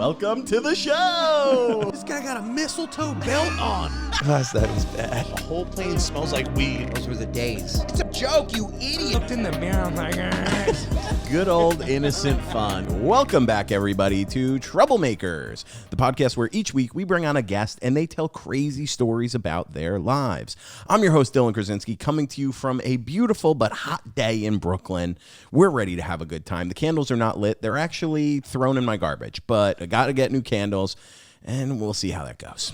Welcome to the show. This guy got a mistletoe belt on. Gosh, that is bad. The whole plane smells like weed. Those were the days. It's a joke, you idiot. Looked in the mirror, I'm like, Good old innocent fun. Welcome back, everybody, to Troublemakers, the podcast where each week we bring on a guest and they tell crazy stories about their lives. I'm your host, Dylan Krasinski, coming to you from a beautiful but hot day in Brooklyn. We're ready to have a good time. The candles are not lit. They're actually thrown in my garbage, but I got to get new candles. And we'll see how that goes.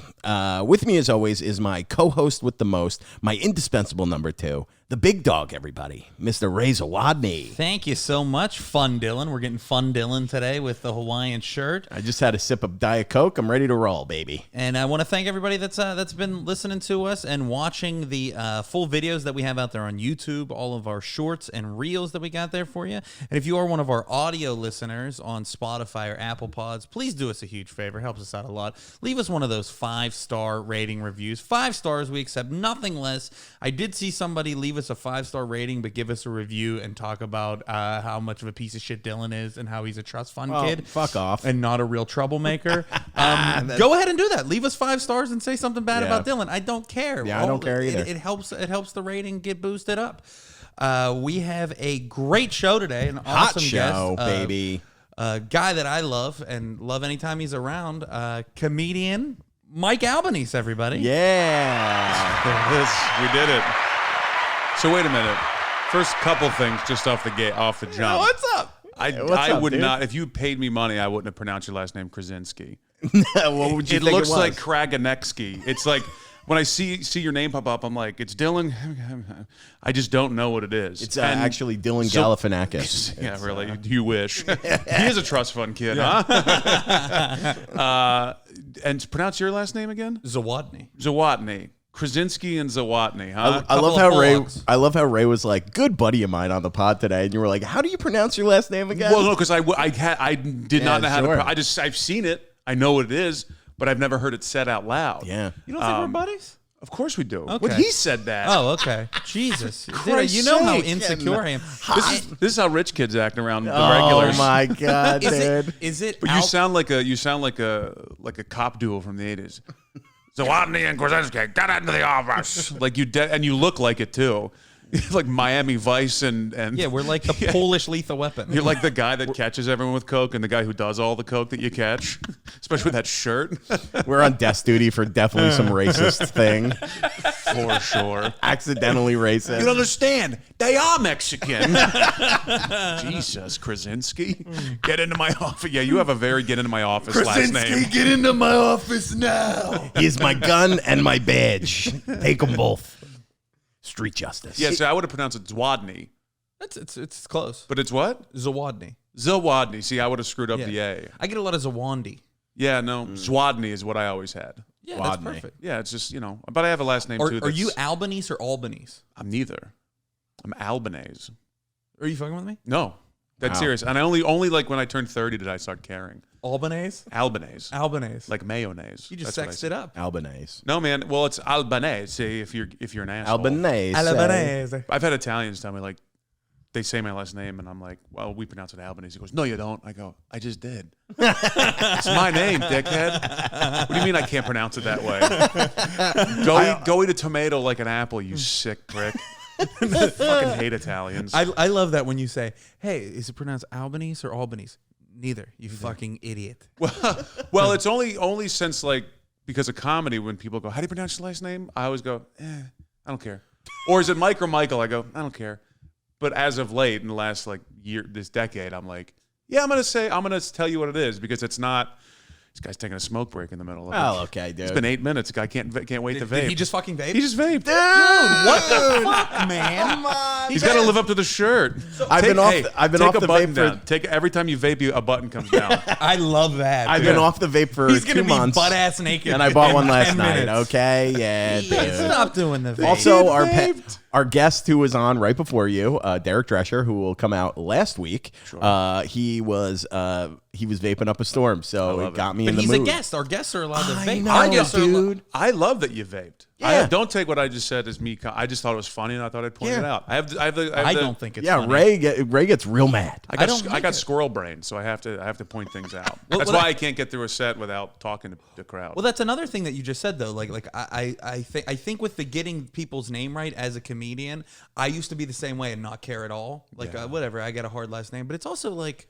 With me, as always, is my co-host with the most, my indispensable number two, the big dog, everybody, Mr. Ray Zawodni. Thank you so much, Fun Dylan. We're getting Fun Dylan today with the Hawaiian shirt. I just had a sip of Diet Coke. I'm ready to roll, baby. And I want to thank everybody that's been listening to us and watching the full videos that we have out there on YouTube, all of our shorts and reels that we got there for you. And if you are one of our audio listeners on Spotify or Apple Pods, please do us a huge favor. Helps us out a lot. Leave us one of those 5-star rating reviews. 5 stars, we accept nothing less. I did see somebody leave us a 5-star rating, but give us a review and talk about how much of a piece of shit Dylan is and how he's a trust fund kid. Fuck off. And not a real troublemaker. Go ahead and do that. Leave us 5 stars and say something bad about Dylan. I don't care. Yeah, I don't care either. It helps the rating get boosted up. We have a great show today. An awesome show, guest, baby. A guy that I love and love anytime he's around. Comedian Mike Albanese, everybody. Yeah. We did it. So wait a minute. First couple things just off the jump. What's up? I would dude? not, if you paid me money, I wouldn't have pronounced your last name Krasinski. What would you It think looks it was? like Krasinski. It's like when I see your name pop up, I'm like, it's Dylan. I just don't know what it is. It's actually Dylan Galifianakis. Yeah, really. You wish. He is a trust fund kid, huh? And pronounce your last name again? Zawodni. Zawodni. Krasinski and Zawodni, huh? I love Couple how of Ray. bullocks. I love how Ray was like, "Good buddy of mine on the pod today," and you were like, "How do you pronounce your last name again?" Well, no, because I did not know how sure. to. I've seen it. I know what it is, but I've never heard it said out loud. Yeah. You don't think we're buddies? Of course we do. Okay. When he said that. Oh, okay. Jesus. Dude, Christ's you know how sake. insecure I am. This is how rich kids act around the Oh regulars. my god, dude! Is it But you sound like a cop duo from the 80s. Zawodni and Krasinski, get into the office. Like and you look like it too. Like Miami Vice and Yeah, we're like the Polish Lethal Weapon. you're like the guy that catches everyone with coke and the guy who does all the coke that you catch, especially with that shirt. We're on desk duty for definitely some racist thing. For sure. Accidentally racist. You don't understand. They are Mexican. Jesus, Krasinski. Get into my office. Yeah, you have a very get into my office last name. Get into my office now. Here's my gun and my badge. Take them both. Street justice. Yeah, so I would have pronounced it Zawodni. It's close. But it's what? Zawodni. Zawodni. See, I would have screwed up Yeah. the A. I get a lot of Zawandi. Yeah, no. Zawodni is what I always had. Yeah, that's Zawodni. perfect. Yeah, it's just, but I have a last name too. Are you Albanese or Albanese? I'm neither. I'm Albanese. Are you fucking with me? No. That's Wow. serious. And I only like when I turned 30 did I start caring. Albanese? Albanese. Albanese. Like mayonnaise. You just That's what I sexed said. it up. Albanese. No, man. Well, it's Albanese if you're an asshole. Albanese. I've had Italians tell me, like, they say my last name, and I'm like, well, we pronounce it Albanese. He goes, no, you don't. I go, I just did. It's my name, dickhead. What do you mean I can't pronounce it that way? Go eat a tomato like an apple, you sick prick. I fucking hate Italians. I love that when you say, hey, is it pronounced Albanese or Albanese? Neither. You fucking idiot. Well, it's only since, like, because of comedy, when people go, how do you pronounce your last name? I always go, I don't care. Or is it Mike or Michael? I go, I don't care. But as of late, in the last this decade, I'm like, yeah, I'm gonna tell you what it is, because it's not. This guy's taking a smoke break in the middle of it. Oh, okay, dude. It's been 8 minutes. Guy can't wait to vape. Did he just fucking vape? He just vaped. what the fuck, man? Come on. He's got to live up to the shirt. I've been off take the a button vape down. for. Take every time you vape, a button comes down. I love that. I've dude. been off the vape for He's 2 gonna be months. butt ass naked. And I bought in one last 10 night. minutes. Okay, yeah, dude. Stop doing the vape. Also, vaped. our guest who was on right before you, Derek Drescher, who will come out last week. Sure. He was vaping up a storm, so it got me But in the he's mood. a guest. Our guests are allowed to I vape. know, Our guests are dude. I love that you vaped. Don't take what I just said as me. I just thought it was funny, and I thought I'd point it out. I don't think it's funny. Ray gets real mad. I got squirrel brain, so I have to point things out. That's why I can't get through a set without talking to the crowd. Well, that's another thing that you just said though. I think with the getting people's name right as a comedian, I used to be the same way and not care at all. Whatever, I get a hard last name, but it's also like.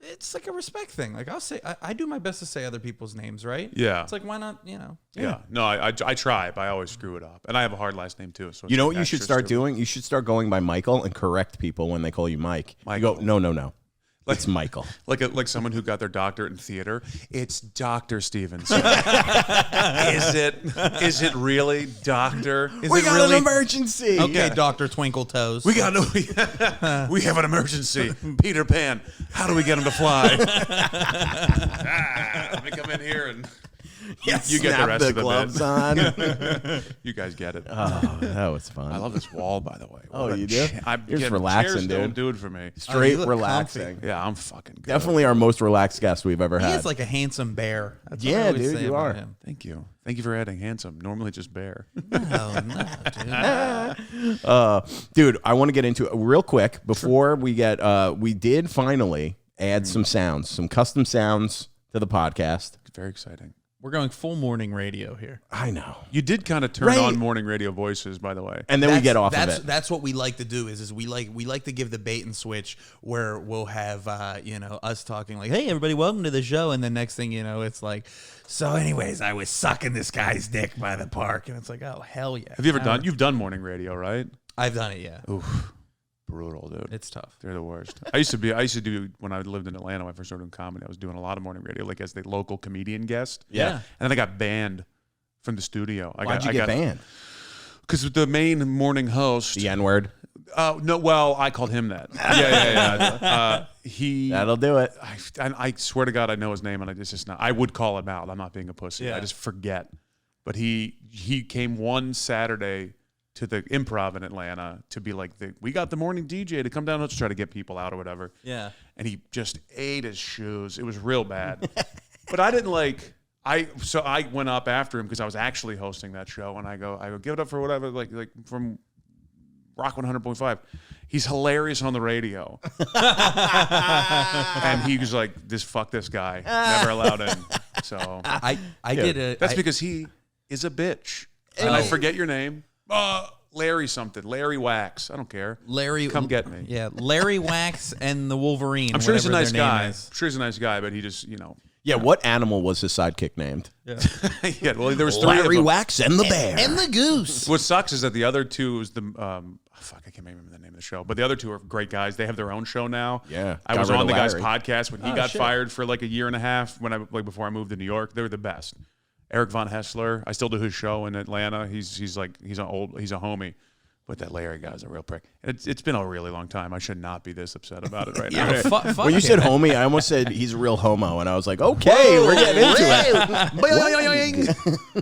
It's like a respect thing. Like I'll say, I do my best to say other people's names, right? Yeah. It's like, why not, Yeah. No, I try, but I always screw it up. And I have a hard last name too. So you know what you should start doing? You should start going by Michael and correct people when they call you Mike. You go, no. It's Michael. Like someone who got their doctorate in theater. It's Dr. Stevenson. Is it really Doctor? We got an emergency. Okay, Dr. Twinkle Toes. We have an emergency. Peter Pan, how do we get him to fly? Let me come in here and you get the rest of the gloves on. You guys get it. Oh, that was fun. I love this wall, by the way. You do? You're just relaxing, dude. Don't do it for me. Straight relaxing. Yeah, I'm fucking good. Definitely our most relaxed guest we've ever had. He is like a handsome bear. That's what I Yeah, always dude, say you about are. him. Thank you. Thank you for adding handsome. Normally just bear. No, dude. Dude, I want to get into it real quick before we get. We did finally add some sounds, some custom sounds to the podcast. Very exciting. We're going full morning radio here. I know. You did kind of turn on morning radio voices, by the way. And then we get off of it. That's what we like to do. Is we like to give the bait and switch where we'll have us talking like, "Hey, everybody, welcome to the show," and the next thing you know, it's like, "So, anyways, I was sucking this guy's dick by the park," and it's like, "Oh, hell yeah!" Have you ever done? You've done morning radio, right? I've done it, yeah. Oof. Brutal, dude. It's tough. They're the worst. I used to do when I lived in Atlanta when I first started doing comedy. I was doing a lot of morning radio, like as the local comedian guest. Yeah. And then I got banned from the studio. Why'd you get banned? Because the main morning host, The N-word. No, well, I called him that. Yeah. That'll do it. I swear to God, I know his name, and it's just not. I would call him out. I'm not being a pussy. Yeah. I just forget. But he came one Saturday to the Improv in Atlanta to be like, we got the morning DJ to come down. Let's try to get people out or whatever. Yeah. And he just ate his shoes. It was real bad. But I didn't so I went up after him because I was actually hosting that show, and I go give it up for whatever, like from Rock 100.5. He's hilarious on the radio. And he was like, fuck this guy. Never allowed in. So I did it. That's because he is a bitch. And I forget your name. Larry something. Larry Wax. I don't care. Larry, come get me. Yeah, Larry Wax and the Wolverine. I'm sure he's a nice their name guy. is. I'm sure he's a nice guy, but he just, Yeah, what animal was his sidekick named? Yeah, well, there was 3 of Larry them. Wax and the bear. And the goose. What sucks is that the other two is I can't remember the name of the show, but the other two are great guys. They have their own show now. Yeah, I was on the guy's podcast when he got shit. fired for like a year and a half before I moved to New York. They were the best. Eric Von Hessler. I still do his show in Atlanta. He's a homie. But that Larry guy's a real prick. It's been a really long time. I should not be this upset about it right now. Fuck When you said homie, I almost said he's a real homo, and I was like, okay, we're getting into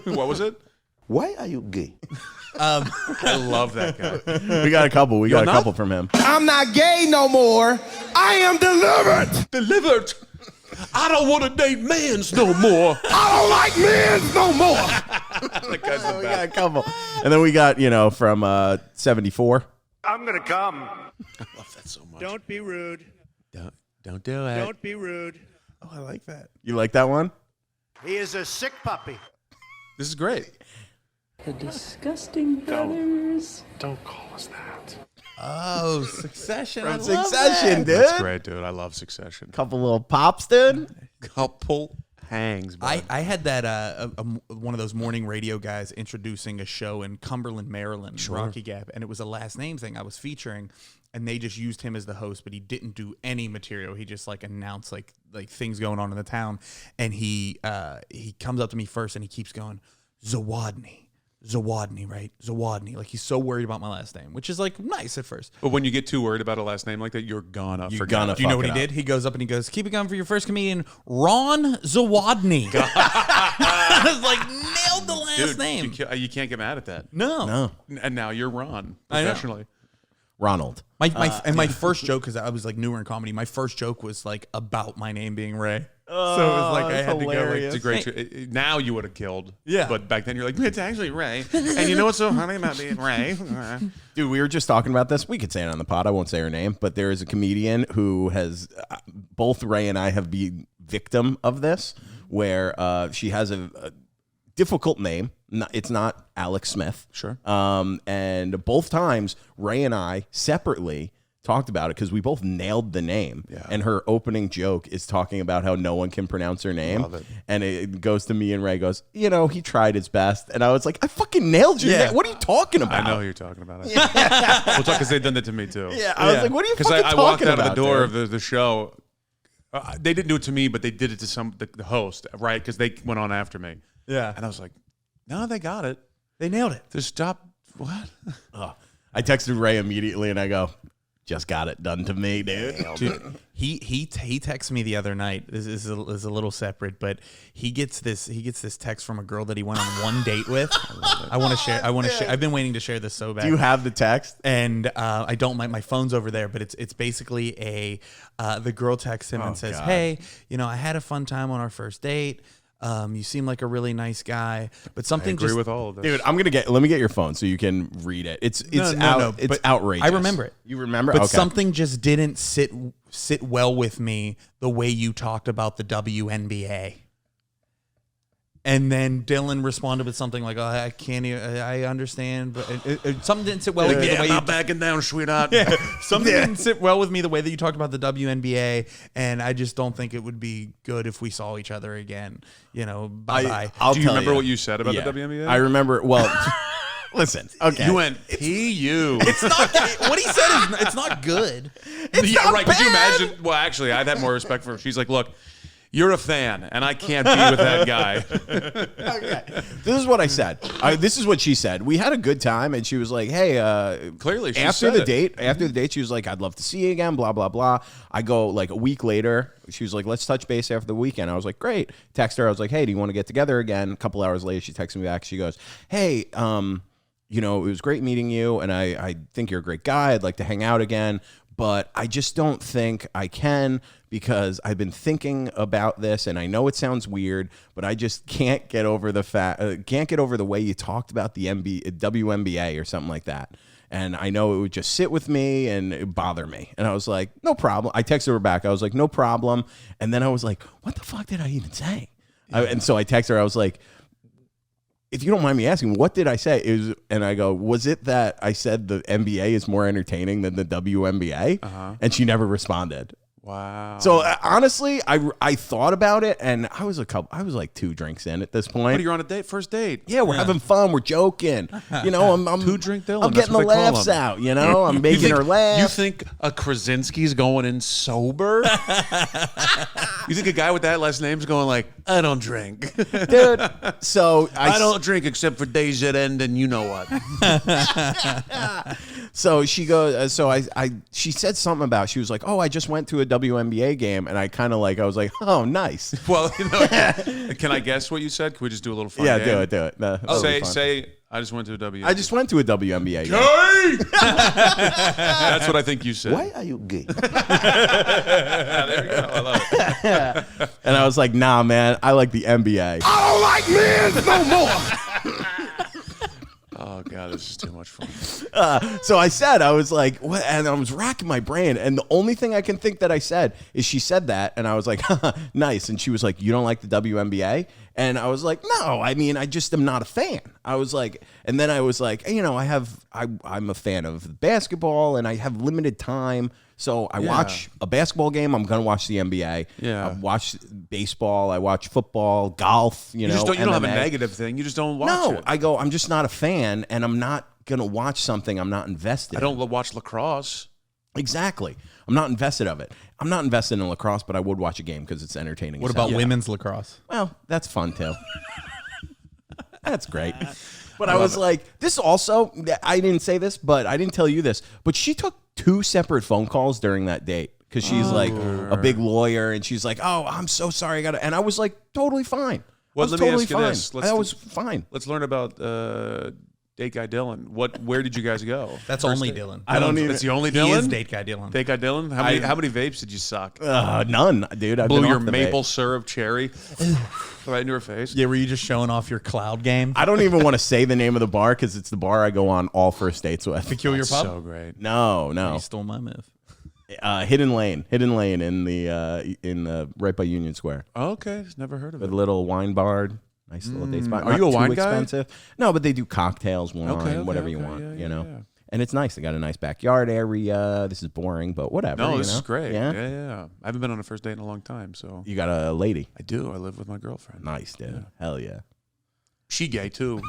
it. What was it? Why are you gay? I love that guy. We got a couple. We got a couple from him. I'm not gay no more. I am delivered. Delivered. I don't want to date mans no more. I don't like men no more. That guy's the We got a best. couple. And then we got, from 74. I'm gonna come. I love that so much. Don't be rude. Don't do it. Don't be rude. Oh, I like that. You like that one? He is a sick puppy. This is great. The Disgusting Brothers. Don't call us that. Oh, Succession. I From love Succession, that. dude. That's great, dude. I love Succession. Couple little pops, dude. Couple hangs, bud. I had that one of those morning radio guys introducing a show in Cumberland, Maryland, Rocky Gap, and it was a last name thing I was featuring, and they just used him as the host, but he didn't do any material. He just announced like things going on in the town, and he comes up to me first and he keeps going, Zawodni, right? Zawodni. Like, he's so worried about my last name, which is nice at first. But when you get too worried about a last name like that, you're gonna forget. gonna it. Do you know what he fuck it did? He goes up and he goes, keep it going for your first comedian, Ron Zawodni. I was like, nailed the last Dude, name. you can't get mad at that. No. And now you're Ron I know. professionally. Ronald. My first joke, because I was newer in comedy, my first joke was about my name being Ray. So it was like I had to go like, It's a great. Now you would have killed. Yeah. But back then you're like, it's actually Ray. And you know what's so funny about being Ray? Dude, we were just talking about this. We could say it on the pod. I won't say her name, but there is a comedian who has both Ray and I have been victim of this, where she has a difficult name. It's not Alex Smith. Sure. And both times Ray and I separately talked about it because we both nailed the name. Yeah. And her opening joke is talking about how no one can pronounce her name. Love it. And it goes to me and Ray goes, he tried his best. And I was like, I fucking nailed your name. What are you talking about? I know who you're talking about. We'll talk because they've done that to me too. Yeah, I was like, what are you fucking Because talking I walked out about, of the door dude? of the show. They didn't do it to me, but they did it to the host, right? Because they went on after me. Yeah. And I was like, no, they got it. They nailed it. Just stop. What? I texted Ray immediately and I go, just got it done to me, dude. Dude, he texted me the other night. This is a little separate, but he gets this text from a girl that he went on one date with. I want to share. I've been waiting to share this so bad. Do you have the text? And I don't. My phone's over there, but it's basically the girl texts him and says, God. "Hey, I had a fun time on our first date. You seem like a really nice guy, but I something agree just with all of this. Dude, let me get your phone so you can read it. It's No, it's but outrageous. I remember it. You remember? But Okay. something just didn't sit well with me the way you talked about the WNBA. And then Dylan responded with something like, "Oh, I can't. I understand, but something didn't sit well with me the way you backing down, sweetheart. something didn't sit well with me the way that you talked about the WNBA, and I just don't think it would be good if we saw each other again. Bye bye." I'll Do you tell remember what you said about the WNBA? I remember. Well, listen. Okay. You went PU. It's not what he said. It's not good. Yeah, not right. Could you bad. imagine? Well, actually, I'd have more respect for her. She's like, look, you're a fan, and I can't be with that guy. Okay. This is what I said. This is what she said. We had a good time, and she was like, "Hey, Clearly, she after said the it. date, she was like, I'd love to see you again." Blah blah blah. I go like a week later. She was like, "Let's touch base after the weekend." I was like, "Great." Text her. I was like, "Hey, do you want to get together again?" A couple hours later, she texts me back. She goes, "Hey, it was great meeting you, and I think you're a great guy. I'd like to hang out again, but I just don't think I can because I've been thinking about this, and I know it sounds weird, but I just can't get over the way you talked about the WNBA or something like that. And I know it would just sit with me and it'd bother me." And I was like, "No problem." I texted her back. I was like, "No problem." And then I was like, "What the fuck did I even say?" And so I texted her. I was like, "If you don't mind me asking, what did I say?" And I go, "Was it that I said the NBA is more entertaining than the WNBA?" And she never responded. Wow. So honestly, I thought about it, and I was like 2 drinks in at this point. But you're on a first date. Yeah, we're having fun. We're joking. I'm 2 drink Dylan. I'm That's getting the what they call laughs them. out. I'm making her laugh. You think a Krasinski's going in sober? You think a guy with that last name's going like, I don't drink. dude? So I don't drink except for days that end, and you know what? So she goes. She said something about. She was like, "Oh, I just went to a WNBA game," and I was like, "Oh, nice." Well, can I guess what you said? Can we just do a little fun? Yeah, game? do it. No, that'll be fun. Say. I just went to a WNBA. I just went to a WNBA game. That's what I think you said. Why are you gay? There you go. I love it. And I was like, "Nah, man, I like the NBA." I don't like men no more. Oh God, this is too much fun. So I said, I was like, what? And I was racking my brain. And the only thing I can think that I said is she said that. And I was like, nice. And she was like, "You don't like the WNBA?" And I was like, "No, I mean, I just am not a fan." I was like, and then I was like, I'm a fan of basketball and I have limited time. So I watch a basketball game. I'm going to watch the NBA. Yeah. I watch baseball. I watch football, golf, You don't have a MMA. negative thing. You just don't watch it. I go, I'm just not a fan, and I'm not going to watch something I'm not invested I in. don't watch lacrosse. Exactly. I'm not invested of it. I'm not invested in lacrosse, but I would watch a game because it's entertaining. What as hell. about women's lacrosse? Well, that's fun too. That's great. But I was like, this also, I didn't say this, but I didn't tell you this, but she took 2 separate phone calls during that date because she's like a big lawyer, and she's like, "Oh, I'm so sorry. And I was like, totally fine. Well, I was let me totally ask you fine. this. I was fine. Let's learn about Date Guy Dylan. Where did you guys go? That's First only date? Dylan. I don't even. That's the only He Dylan. is Date Guy Dylan. Date Guy Dylan. How many vapes did you suck? None, dude. I've Blew been your off the maple vape. syrup cherry right into her face. Yeah, were you just showing off your cloud game? I don't even want to say the name of the bar because it's the bar I go on all first dates with. Peculiar Pub? So great. No, You stole my move. Hidden Lane in the right by Union Square. Okay, never heard of A it. little wine bar, nice little date spot. Are Not you a too wine guy? expensive. No, but they do cocktails, wine, Okay, whatever you okay, want. yeah, you know, yeah. and it's nice. They got a nice backyard area. This is boring, but whatever. No, you this know? is great. Yeah? Yeah. I haven't been on a first date in a long time, so You got a lady. I do. I live with my girlfriend. Nice, dude. Hell yeah. She gay too.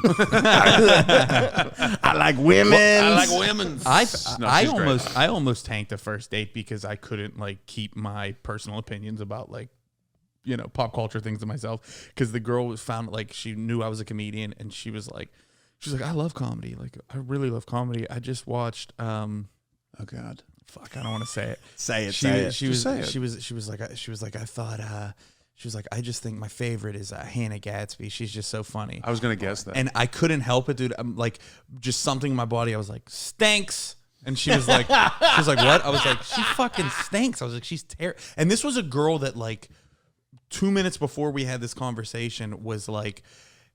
I like women. women. I she's great. almost tanked the first date because I couldn't like keep my personal opinions about like pop culture things to myself, because the girl was found like she knew I was a comedian and she was like I love comedy, like I really love comedy. I just watched Oh God. fuck, I don't want to say it. Say it. She say was it. she was say it. she was like I thought she was like I just think my favorite is Hannah Gadsby. She's just so funny. I was gonna guess that. And I couldn't help it, dude. I'm like, just something in my body. I was like, stinks. And she was like, what? I was like, she fucking stinks. I was like, she's terrible. And this was a girl that like 2 minutes before we had this conversation was like,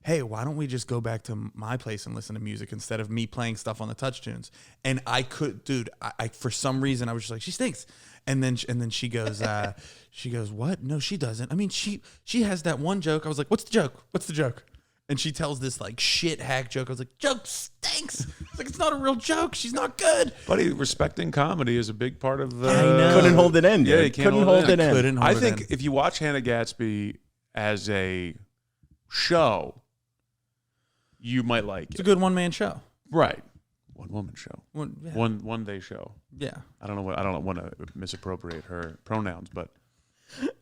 hey, why don't we just go back to my place and listen to music instead of me playing stuff on the touch tunes? And I could, dude, I for some reason I was just like, she stinks. And then she goes, what? No, she doesn't. I mean, she has that one joke. I was like, what's the joke? What's the joke? And she tells this like shit hack joke. I was like, joke stinks. It's like, it's not a real joke. She's not good. Buddy, respecting comedy is a big part of the. I know. Couldn't hold it in. Yeah, dude. you can't Couldn't hold hold it it in. in. Couldn't hold I it think in. if you watch Hannah Gadsby as a show, you might like It's it. a good one-man show. Right. One woman show. Yeah. One day show. Yeah. I don't want to misappropriate her pronouns, but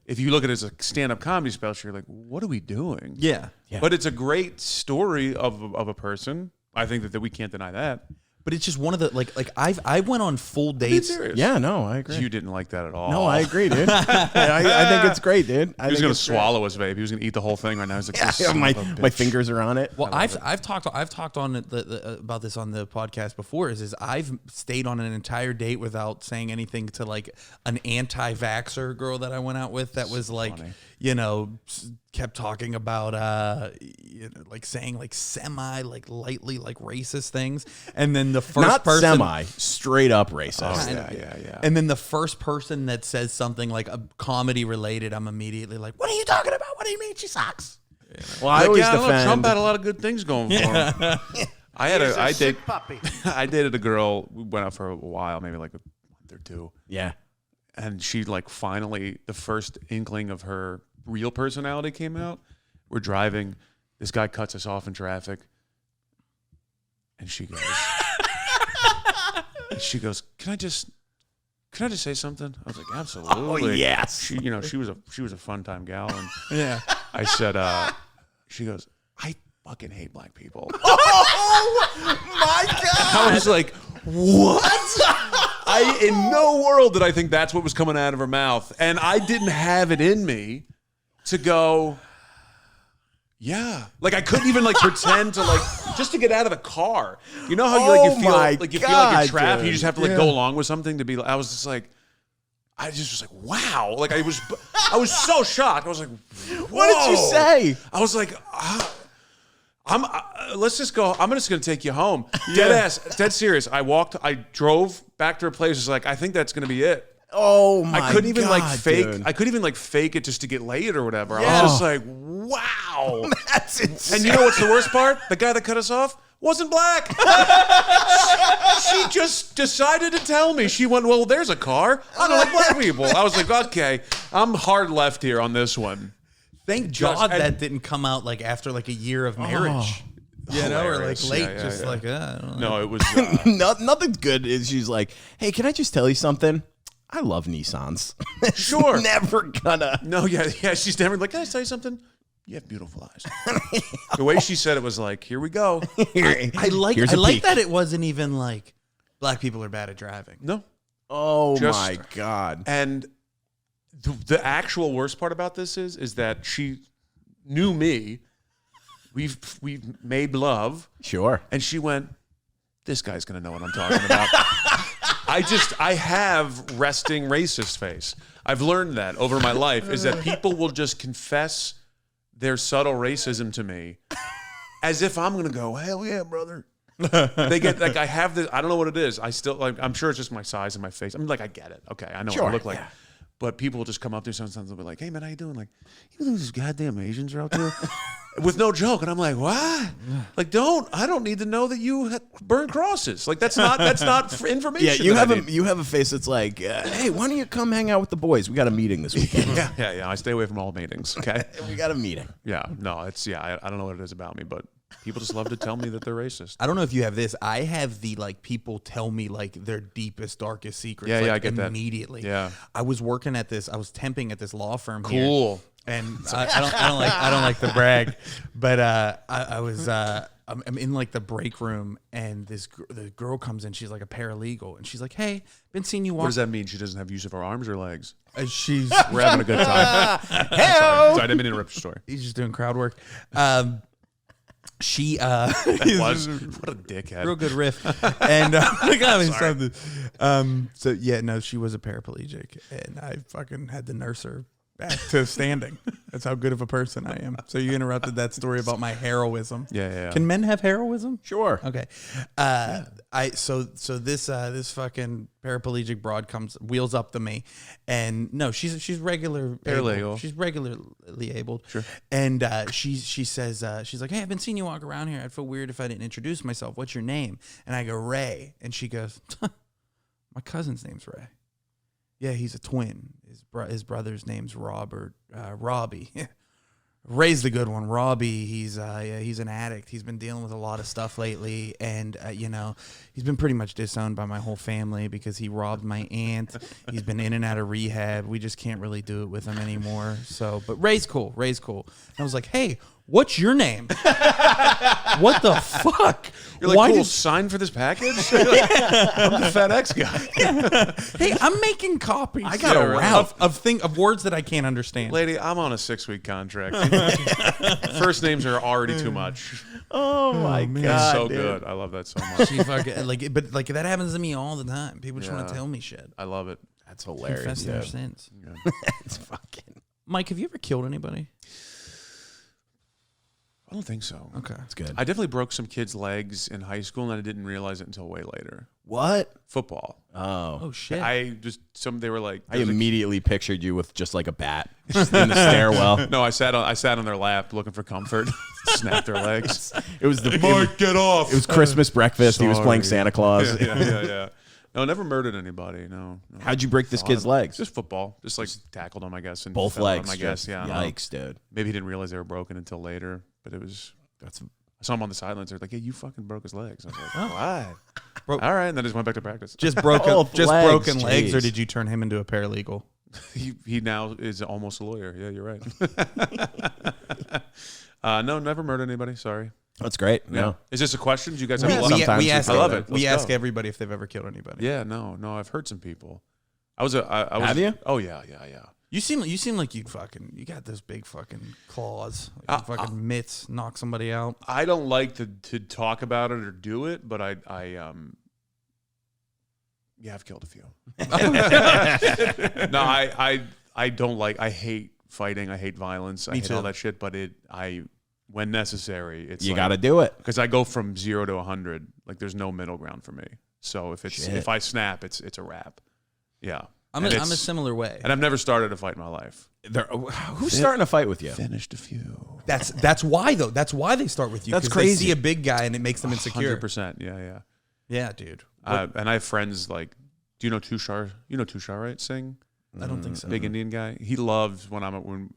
if you look at it as a stand-up comedy special, you're like, what are we doing? Yeah. But it's a great story of a person. I think that we can't deny that. But it's just one of the I went on full Being dates. serious. Yeah, no, I agree. You didn't like that at all. No, I agree, dude. I think it's great, dude. He was going to swallow his vape. He was going to eat the whole thing right now. He's like, this son my of a bitch. my fingers are on it. Well, I've talked on about this on the podcast before. Is I've stayed on an entire date without saying anything to like an anti-vaxxer girl that I went out with that was like, funny. kept talking about like saying like semi like lightly like racist things, and then the first Not person semi, straight up racist. Oh, yeah. and then the first person that says something like a comedy related, I'm immediately like, what are you talking about? What do you mean she sucks? Well, I Like, always yeah, I don't know, defend. Trump had a lot of good things going for him. I dated a girl. We went out for a while, maybe like a month or two, Yeah. and she like finally the first inkling of her real personality came out. We're driving. This guy cuts us off in traffic, and she goes, "Can I just say something?" I was like, "Absolutely." Oh, yes. She was a fun time gal, and Yeah. I said, she goes, "I fucking hate black people." My God. I was like, "What?" In no world did I think that's what was coming out of her mouth, and I didn't have it in me to go, yeah. Like I couldn't even like pretend to like just to get out of the car. You know how you feel my like you feel like you're God, trapped. dude. You just have to like go along with something to be. I was just like, I just was like, wow. Like I was so shocked. I was like, What did you whoa. say? I was like, let's just go. I'm just going to take you home. Dead serious. I drove back to her place. I was like, I think that's going to be it. Oh my! I couldn't even God, like fake. dude. I couldn't even like fake it just to get laid or whatever. Yeah. I was just like, wow. That's insane. And you know what's the worst part? The guy that cut us off wasn't black. She just decided to tell me. She went, well, there's a car. I don't like black people. I was like, okay, I'm hard left here on this one. Thank Just- God and- that didn't come out like after like a year of marriage. You know, or like Hilarious. late, Yeah, just yeah. like I don't know. No, it was Nothing's good. Is she's like, hey, can I just tell you something? I love Nissans. Sure. Never gonna. no, yeah. She's never like, can I tell you something? You have beautiful eyes. The way she said it was like, here we go. I like Here's a peek. that it wasn't even like black people are bad at driving. No. Oh Just- my God. And the actual worst part about this is that she knew me. we've made love. Sure. And she went, this guy's going to know what I'm talking about. I have resting racist face. I've learned that over my life, is that people will just confess their subtle racism to me as if I'm going to go, hell yeah, brother. They get like, I have this, I don't know what it is. I still, like, I'm sure it's just my size and my face. I'm like, I get it. Okay, I know what I look like. Yeah. But people will just come up there sometimes, they'll be like, hey man, how you doing? Like, you know these goddamn Asians are out there? With no joke. And I'm like, what? Like, I don't need to know that you burn crosses. Like, that's not information. Yeah, you have a face that's like, hey, why don't you come hang out with the boys? We got a meeting this weekend. Yeah. I stay away from all meetings. Okay. We got a meeting. Yeah. No, I don't know what it is about me, but people just love to tell me that they're racist. I don't know if you have this. I have the like people tell me like their deepest, darkest secrets. Yeah, like, I get immediately. That. Yeah. I was working at this. I was temping at this law firm. Cool. Here, and I don't like to brag, but I'm in like the break room, and the girl comes in. She's like a paralegal, and she's like, "Hey, been seeing you walk." What does that mean? She doesn't have use of her arms or legs? We're having a good time. Sorry, I didn't mean to interrupt your story. He's just doing crowd work. She what a dickhead. Real good riff. And so yeah, no, she was a paraplegic, and I fucking had to nurse her back to standing. That's how good of a person I am. So you interrupted that story about my heroism. Yeah. Can men have heroism? Sure. Okay. So this fucking paraplegic broad wheels up to me, and no, she's regular paralegal. She's regularly abled. Sure. And she says she's like, hey, I've been seeing you walk around here. I'd feel weird if I didn't introduce myself. What's your name? And I go, Ray. And she goes, my cousin's name's Ray. Yeah, he's a twin. His brother's name's Robbie. Ray's the good one. Robbie, he's an addict. He's been dealing with a lot of stuff lately, and he's been pretty much disowned by my whole family because he robbed my aunt. He's been in and out of rehab. We just can't really do it with him anymore. So, but Ray's cool. And I was like, hey, what's your name? What the fuck? You're like, cool, sign for this package? I'm the FedEx guy. Hey, I'm making copies. I got a route of words that I can't understand. Lady, I'm on a 6-week contract. First names are already too much. Oh my God. It's so dude. good. I love that so much. She fucking, but that happens to me all the time. People just want to tell me shit. I love it. That's hilarious. Confess their sins. Yeah. It's fucking. Mike, have you ever killed anybody? I don't think so. Okay. That's good. I definitely broke some kids' legs in high school, and I didn't realize it until way later. What? Football. Oh shit. They were like, I immediately pictured you with just like a bat just in the stairwell. No, I sat on their lap looking for comfort. Snapped their legs. It was get off. It was Christmas breakfast. He was playing Santa Claus. Yeah. No, never murdered anybody. No. How'd you break this kid's legs? Just football. Just like tackled him, I guess. And Both fell legs. on him, I guess. Yeah. Yikes, dude. Maybe he didn't realize they were broken until later, but it was. I saw him on the sidelines. They're like, "Hey, you fucking broke his legs." I was like, "What?" All right, and then I just went back to practice. Just broken legs, or jeez. did you turn him into a paralegal? He now is almost a lawyer. Yeah, you're right. No, never murdered anybody. Sorry. That's great. Yeah. No. Is this a question? Do you guys have a lot? Sometimes I love it. We Let's ask go. everybody if they've ever killed anybody. Yeah, no, I've heard some people. I was. Have you? Oh yeah. You seem like you got those big fucking claws, like fucking mitts, knock somebody out. I don't like to talk about it or do it, but I've killed a few. No, I don't like. I hate fighting. I hate violence. I hate all that shit. But when necessary, it's You got to do it. because I go from 0 to 100. Like there's no middle ground for me. So if I snap, it's a wrap. Yeah. I'm a similar way. And I've never started a fight in my life. Who's starting a fight with you? Finished a few. That's why though. That's why they start with you. That's 'cause crazy. They see a big guy and it makes them insecure. 100%. Yeah. Yeah, dude. And I have friends like, do you know Tushar? You know Tushar, right? Singh? I don't think so. Big Indian guy. He loves when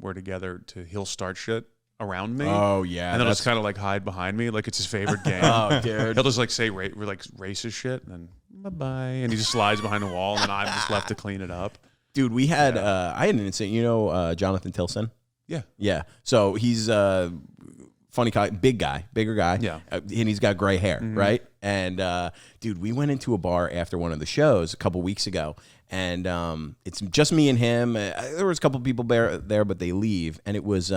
we're together he'll start shit around me. Oh yeah. And then it's kind of like hide behind me, like it's his favorite game. Oh dude. He'll just like say racist shit, and then bye, and he just slides behind the wall, and then I'm just left to clean it up. Dude, we had I had an incident. You know Jonathan Tilson? Yeah. So he's funny guy, bigger guy. Yeah. And he's got gray hair, right? And dude, we went into a bar after one of the shows a couple weeks ago, and it's just me and him. There was a couple people there, but they leave, and it was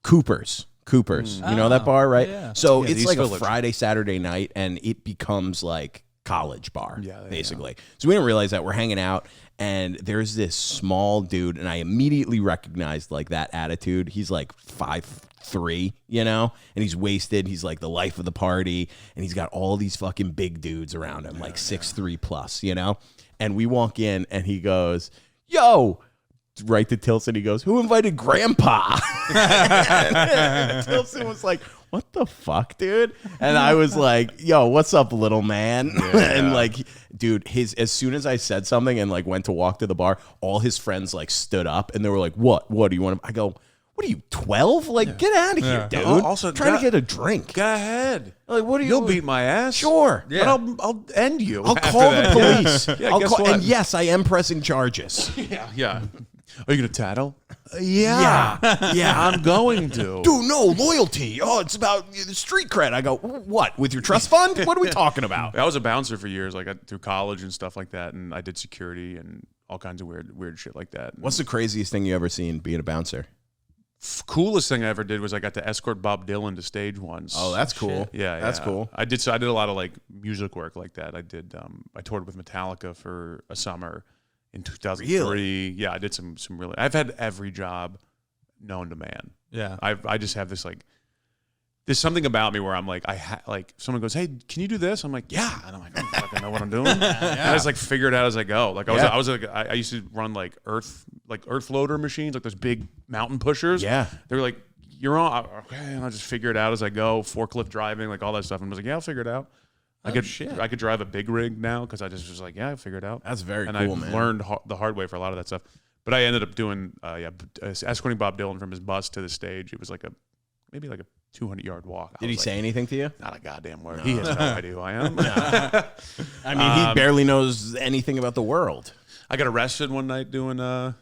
Cooper's Cooper's. You know that bar, right? yeah. So Yeah, it's the like East a Village. Friday, Saturday night, and it becomes like college bar, Yeah, basically. So we didn't realize that. We're hanging out, and there's this small dude, and I immediately recognized like that attitude. He's like 5'3", you know, and he's wasted. He's like the life of the party, and he's got all these fucking big dudes around him, like 6'3" plus, you know. And we walk in, and he goes, "Yo." Right to Tilson, he goes, "Who invited Grandpa?" And Tilson was like, "What the fuck, dude?" And I was like, "Yo, what's up, little man?" And like, dude, as soon as I said something and like went to walk to the bar, all his friends like stood up and they were like, "What do you want?" I go, "What are you, 12? Like, get out of here, dude. Also, trying to get a drink." Go ahead. Like, what are you? You'll beat my ass. Sure. But I'll end you. I'll after call that. the police. Yeah, I'll guess call, what? and yes, I am pressing charges. Yeah. Are you gonna tattle? Yeah. I'm going to. Dude, no, loyalty. Oh, it's about the street cred. I go, what? With your trust fund? What are we talking about? I was a bouncer for years, like through college and stuff like that, and I did security and all kinds of weird shit like that. What's the craziest thing you ever seen being a bouncer? Coolest thing I ever did was I got to escort Bob Dylan to stage once. Oh, that's cool. Yeah, That's yeah. cool. I did a lot of like music work like that. I did. I toured with Metallica for a summer in 2003. Really? Yeah, I did some really. I've had every job known to man. Yeah. I just have this like. There's something about me where I'm like like someone goes, "Hey, can you do this?" I'm like, "Yeah," and I'm like, "I don't fucking know what I'm doing." And I just like figure it out as I go. Like I was like I used to run like earth loader machines, like those big mountain pushers. Yeah. They were like, "You're on," okay, and I just figure it out as I go. Forklift driving, like all that stuff. And I was like, "Yeah, I'll figure it out." I could drive a big rig now because I just was like, "Yeah, I figured it out." That's very and cool, I man. learned the hard way for a lot of that stuff. But I ended up doing escorting Bob Dylan from his bus to the stage. It was like maybe like a 200-yard walk. Did he say anything to you? Not a goddamn word. He has no idea who I am. I mean, he barely knows anything about the world. I got arrested one night doing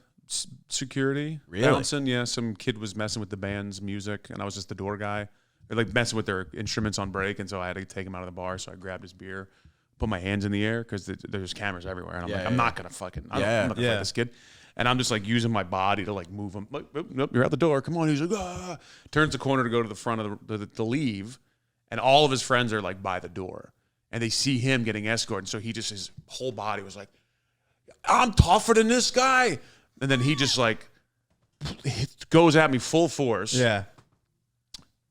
security. Really? Bouncing, yeah. Some kid was messing with the band's music, and I was just the door guy. They're like messing with their instruments on break, and so I had to take him out of the bar. So I grabbed his beer, put my hands in the air because there's cameras everywhere, and I'm like, I'm not gonna fucking, I'm not gonna fight this kid. And I'm just like using my body to like move him. Like, nope, you're out the door. Come on. He's like, ah. Turns the corner to go to the front of to leave, and all of his friends are like by the door, and they see him getting escorted. So his whole body was like, I'm tougher than this guy. And then he just like goes at me full force. Yeah.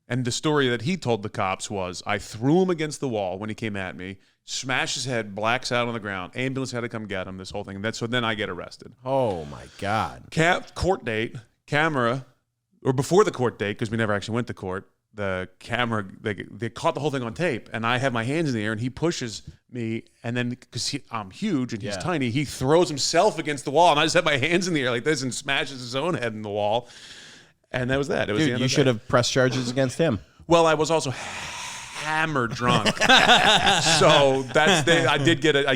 And the story that he told the cops was, I threw him against the wall when he came at me, smashed his head, blacks out on the ground. Ambulance had to come get him, this whole thing. So then I get arrested. Oh, my God. Court date, camera, or before the court date, because we never actually went to court, the camera, they caught the whole thing on tape, and I have my hands in the air, and he pushes me, and then, because I'm huge and he's tiny, he throws himself against the wall, and I just have my hands in the air like this and smashes his own head in the wall. And that was that. It was the end You of should that. have pressed charges against him. Well, I was also hammered drunk, so I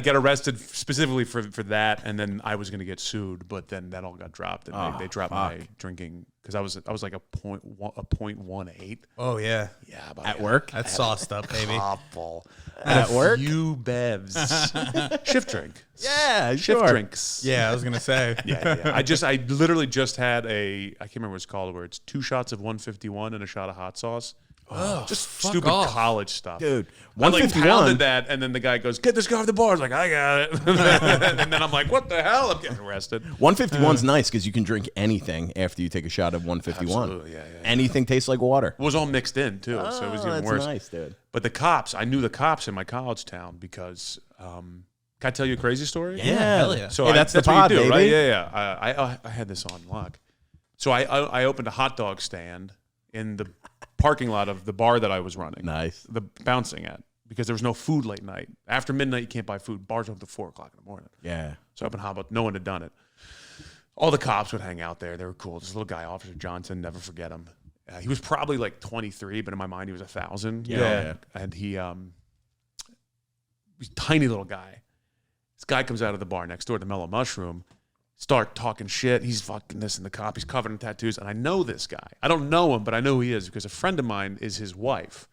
get arrested specifically for that, and then I was going to get sued, but then that all got dropped, and they dropped my drinking because I was like a 0.18. Oh yeah. Yeah, At work? That's sauced up, baby. Couple. At work? Few bevs. Shift drink. Yeah, Shift sure. drinks. Yeah, I was gonna say. Yeah. I literally just had I can't remember what it's called, where it's 2 shots of 151 and a shot of hot sauce. Oh, just stupid off. college stuff. Dude, I like 151. pounded that, and then the guy goes, "Get this guy off the bar." I was like, "I got it." And then I'm like, "What the hell?" I'm getting arrested. 151's nice because you can drink anything after you take a shot of 151. Absolutely, yeah. Anything tastes like water. It was all mixed in too, so it was even that's worse. nice, dude. But the cops, I knew the cops in my college town because. Can I tell you a crazy story? Yeah, hell yeah. So Hey, that's the what you pod, do, baby. right? Yeah. I had this on lock. So I opened a hot dog stand in the parking lot of the bar that I was running. Nice. The bouncing at, because there was no food late night. After midnight, you can't buy food. Bars open to 4 o'clock in the morning. Yeah. So I opened hot dog. No one had done it. All the cops would hang out there. They were cool. This little guy, Officer Johnson, never forget him. He was probably like 23, but in my mind, he was 1,000. you know? Yeah. And he's a tiny little guy. This guy comes out of the bar next door, the Mellow Mushroom, start talking shit. He's fucking this and the cop. He's covered in tattoos. And I know this guy. I don't know him, but I know who he is because a friend of mine is his wife,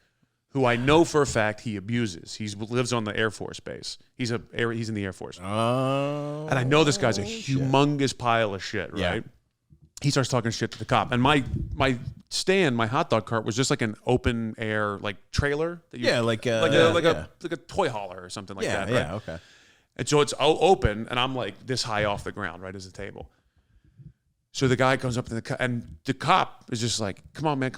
who I know for a fact he abuses. He lives on the Air Force base. He's in the Air Force. Oh. And I know this guy's a humongous pile of shit, right? Yeah. He starts talking shit to the cop. And my stand, my hot dog cart was just like an open air like trailer that you, like a toy hauler or something like that. Right? Yeah, okay. And so it's open, and I'm like this high off the ground, right as the table. So the guy comes up to and the cop is just like, come on, man.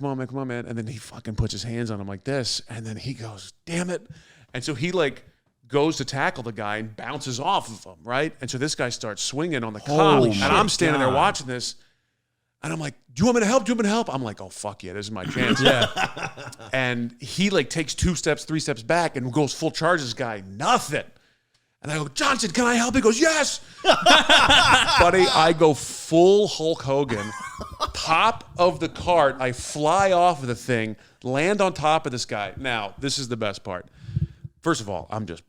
And then he fucking puts his hands on him like this. And then he goes, damn it. And so he like goes to tackle the guy and bounces off of him, right? And so this guy starts swinging on the cop. And I'm standing there watching this. And I'm like, do you want me to help? I'm like, oh, fuck yeah, this is my chance. And he like takes 2 steps, 3 steps back and goes full charge this guy. Nothing. And I go, Johnson, can I help? He goes, yes. Buddy, I go full Hulk Hogan. Top of the cart, I fly off of the thing, land on top of this guy. Now, this is the best part. First of all, I'm just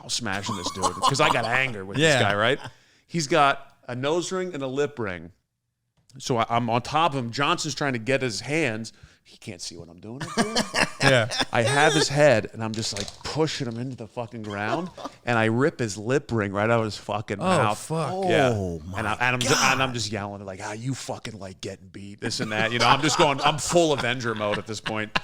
smashing this dude because I got anger with this guy, right? He's got a nose ring and a lip ring. So I'm on top of him. Johnson's trying to get his hands. He can't see what I'm doing. I have his head, and I'm just like pushing him into the fucking ground, and I rip his lip ring right out of his fucking mouth. Fuck. Yeah. Oh, my and I'm just yelling like, you fucking like getting beat, this and that. You know, I'm just going, I'm full Avenger mode at this point.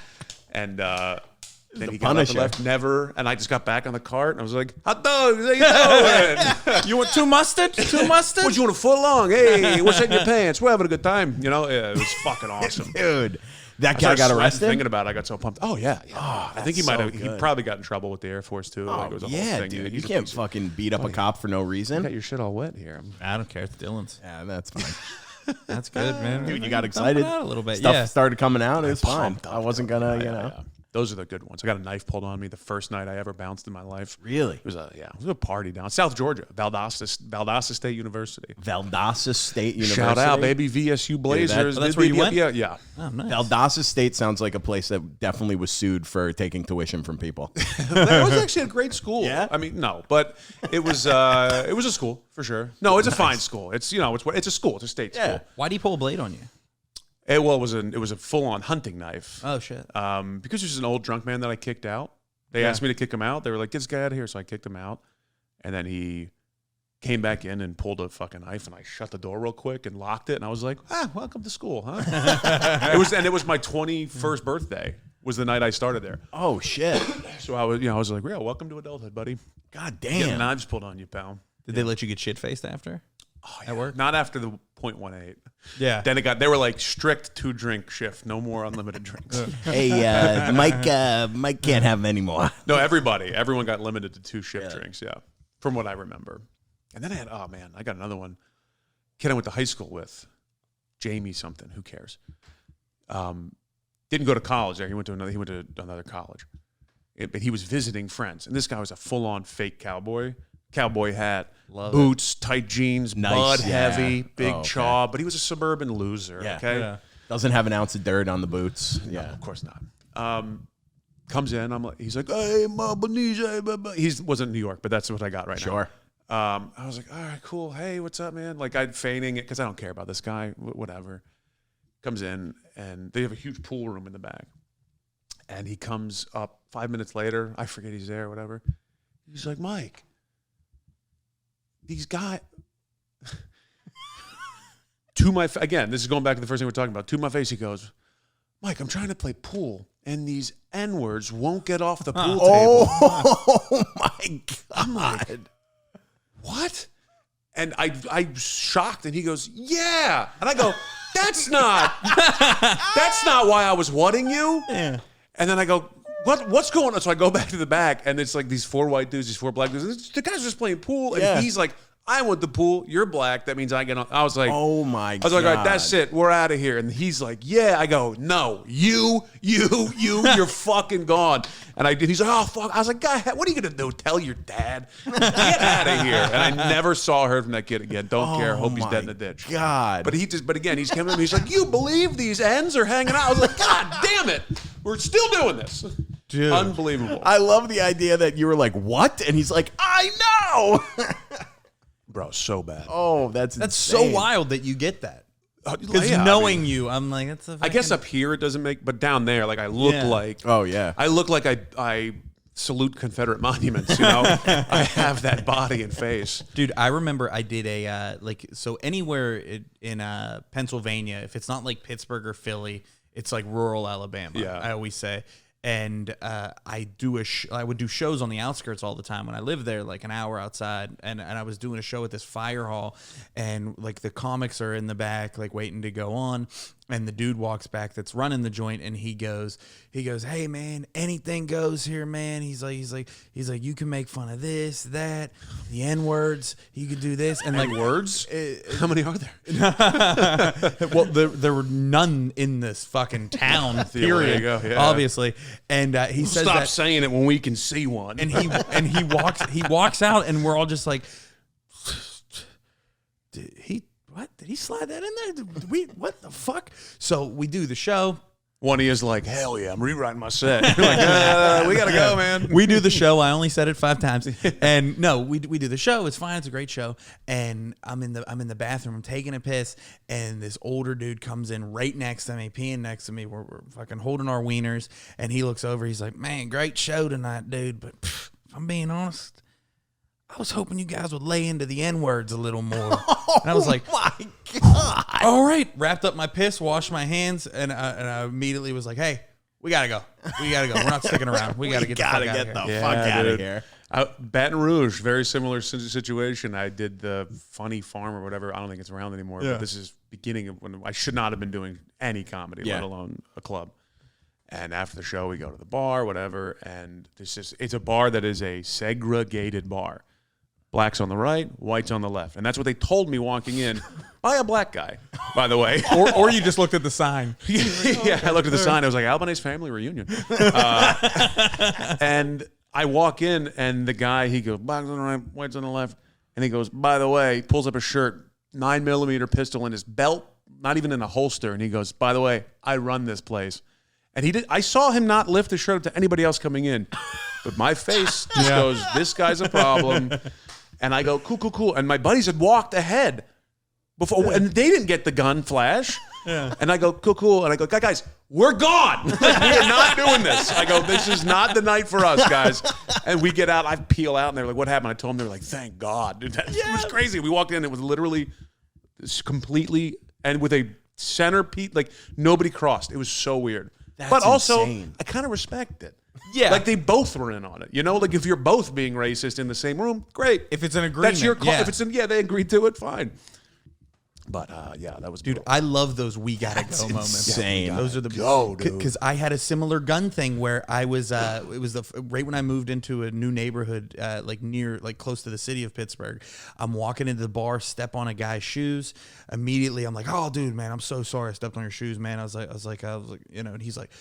And then he got up and left, never. And I just got back on the cart, and I was like, hot dogs, how you doing? You want 2 mustard? 2 mustard? What, you want a foot long? Hey, what's in your pants? We're having a good time. You know, yeah, it was fucking awesome. Dude. That guy got arrested? Thinking about it, I got so pumped. Oh, yeah. Oh, I think he might have. He probably got in trouble with the Air Force, too. Oh, like it was a whole yeah, thing. dude. You He's a can't piece of- fucking beat up a cop for no reason. You got your shit all wet here. I don't care. It's Dylan's. Yeah, that's fine. That's good, man. Dude, you got excited. Out a little bit. Stuff started coming out. It was fine. pumped up, I wasn't going to, you know. Yeah. Those are the good ones. I got a knife pulled on me the first night I ever bounced in my life. Really? It was a party down South Georgia, Valdosta State University. Valdosta State University. Shout out, baby, VSU Blazers. that's where you went? Yeah. Oh, nice. Valdosta State sounds like a place that definitely was sued for taking tuition from people. That was actually a great school. Yeah? I mean, no, but it was a school for sure. No, it's a fine school. It's it's a school. It's a state school. Why do you pull a blade on you? It was a full-on hunting knife. Oh, shit. Because there's an old drunk man that I kicked out. They asked me to kick him out. They were like, get this guy out of here. So I kicked him out. And then he came back in and pulled a fucking knife, and I shut the door real quick and locked it. And I was like, welcome to school, huh? it was my 21st birthday was the night I started there. Oh, shit. So I was like, yeah, welcome to adulthood, buddy. God Getting damn. knives pulled on you, pal. Did they let you get shit-faced after? Oh, At work? Not after the .18. Yeah. Then they were like strict 2-drink shift, no more unlimited drinks. Hey, Mike can't have any more. No, everyone got limited to 2 shift drinks, yeah, from what I remember. And then I got another one. Kid I went to high school with, Jamie something, who cares? Didn't go to college there. He went to another college. But he was visiting friends, and this guy was a full-on fake cowboy hat, boots, tight jeans, bud heavy, big chaw, but he was a suburban loser. Yeah. Okay. Yeah. Doesn't have an ounce of dirt on the boots. Yeah. No, of course not. Comes in, he's like, hey, Albanese. He wasn't in New York, but that's what I got right now. Sure. I was like, all right, cool. Hey, what's up, man? Like, I'm feigning it because I don't care about this guy. Whatever. Comes in, and they have a huge pool room in the back. And he comes up 5 minutes later. I forget he's there, whatever. He's like, Mike, these guys. Again, this is going back to the first thing we're talking about. To my face, he goes, Mike, I'm trying to play pool, and these N-words won't get off the pool table. Oh, my God. I'm like, what? And I shocked, and he goes, yeah. And I go, that's not why I was wanting you. Yeah. And then I go, what's going on? So I go back to the back, and it's like these 4 white dudes, these 4 black dudes. The guy's just playing pool, and he's like, I want the pool. You're black. That means I get on. I was like, oh my God. I was like, all right, that's it. We're out of here. And he's like, yeah. I go, no, you're fucking gone. And he's like, oh, fuck. I was like, God, what are you going to do? Tell your dad? Get out of here. And I never saw or heard from that kid again. Don't care. Hope he's dead in the ditch. God. But again, he's coming to me. He's like, you believe these ends are hanging out? I was like, God damn it. We're still doing this. Dude. Unbelievable. I love the idea that you were like, what? And he's like, I know. Bro, so bad. Oh, that's so wild that you get that. Because knowing you, I'm like, that's a I guess up here it doesn't make, but down there, like I look like. Oh yeah. I look like I salute Confederate monuments. You know, I have that body and face. Dude, I remember I did a so anywhere in Pennsylvania, if it's not like Pittsburgh or Philly, it's like rural Alabama. Yeah. I always say. And I would do shows on the outskirts all the time when I lived there, like an hour outside. And I was doing a show at this fire hall, and like the comics are in the back, like waiting to go on. And the dude walks back that's running the joint, and he goes, "Hey man, anything goes here, man." He's like, you can make fun of this, that, the N-words. You could do this, and like Words? How many are there? well, there were none in this fucking town. Period. There you go, yeah. Obviously, and he says Stop that, saying it when we can see one. and he walks out, and we're all just like, did he slide that in there? What the fuck? So we do the show. One of you is like, hell yeah, I'm rewriting my set. You're like, we gotta go, man. We do the show. I only said it 5 times, and no, we do the show. It's fine. It's a great show. And I'm in the bathroom. I'm taking a piss, and this older dude comes in right next to me, peeing next to me. We're fucking holding our wieners, and he looks over. He's like, "Man, great show tonight, dude. But if I'm being honest, I was hoping you guys would lay into the N-words a little more." And I was like, My God. all right. Wrapped up my piss, washed my hands, and I immediately was like, "Hey, we gotta go. We gotta go. We're not sticking around. We gotta get the fuck out of here." fuck out of here. Baton Rouge, very similar situation. I did the Funny Farm or whatever. I don't think it's around anymore. But this is beginning of when I should not have been doing any comedy, let alone a club. And after the show, we go to the bar, whatever. And it's a bar that is a segregated bar. Blacks on the right, whites on the left. And that's what they told me walking in by a black guy, by the way. Or you just looked at the sign. Yeah, I looked at the sign. I was like, Albanese family reunion. And I walk in, and the guy, he goes, blacks on the right, whites on the left. And he goes, by the way, he pulls up his shirt, 9mm pistol in his belt, not even in a holster. And he goes, by the way, I run this place. And I saw him not lift his shirt up to anybody else coming in. But my face just goes, this guy's a problem. And I go, cool. And my buddies had walked ahead before, and they didn't get the gun flash. Yeah. And I go, cool. And I go, guys, we're gone. Like, we are not doing this. I go, this is not the night for us, guys. And we get out. I peel out, and they're like, what happened? I told them, they were like, thank God. Dude, it was crazy. We walked in, it was literally completely, and with a centerpiece, like nobody crossed. It was so weird. But also, insane. I kind of respect it. Yeah. Like they both were in on it. You know, like if you're both being racist in the same room, great. If it's an agreement. That's your call. Yeah. If it's they agreed to it, fine. But that was Dude, brutal. I love those we gotta go moments. insane. Those are the because I had a similar gun thing where I was it was right when I moved into a new neighborhood like close to the city of Pittsburgh. I'm walking into the bar, step on a guy's shoes. Immediately I'm like, "Oh dude, man, I'm so sorry I stepped on your shoes, man." I was like, you know, and he's like,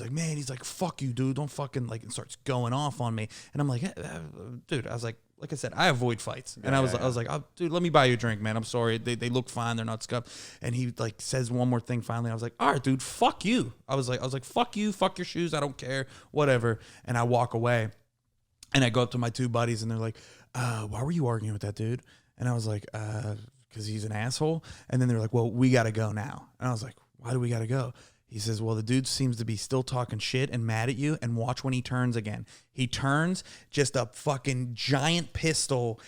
"Man, fuck you, dude. Don't fucking," like, and starts going off on me. And I'm like, dude, I was like I said, I avoid fights. And I was like, oh, dude, let me buy you a drink, man. I'm sorry. They look fine. They're not scuffed. And he like says one more thing finally. I was like, all right, dude, fuck you. I was like, fuck you. Fuck your shoes. I don't care. Whatever. And I walk away. And I go up to my 2 buddies, and they're like, why were you arguing with that dude? And I was like, because he's an asshole. And then they're like, well, we got to go now. And I was like, why do we got to go? He says, well, the dude seems to be still talking shit and mad at you, and watch when he turns again. He turns, just a fucking giant pistol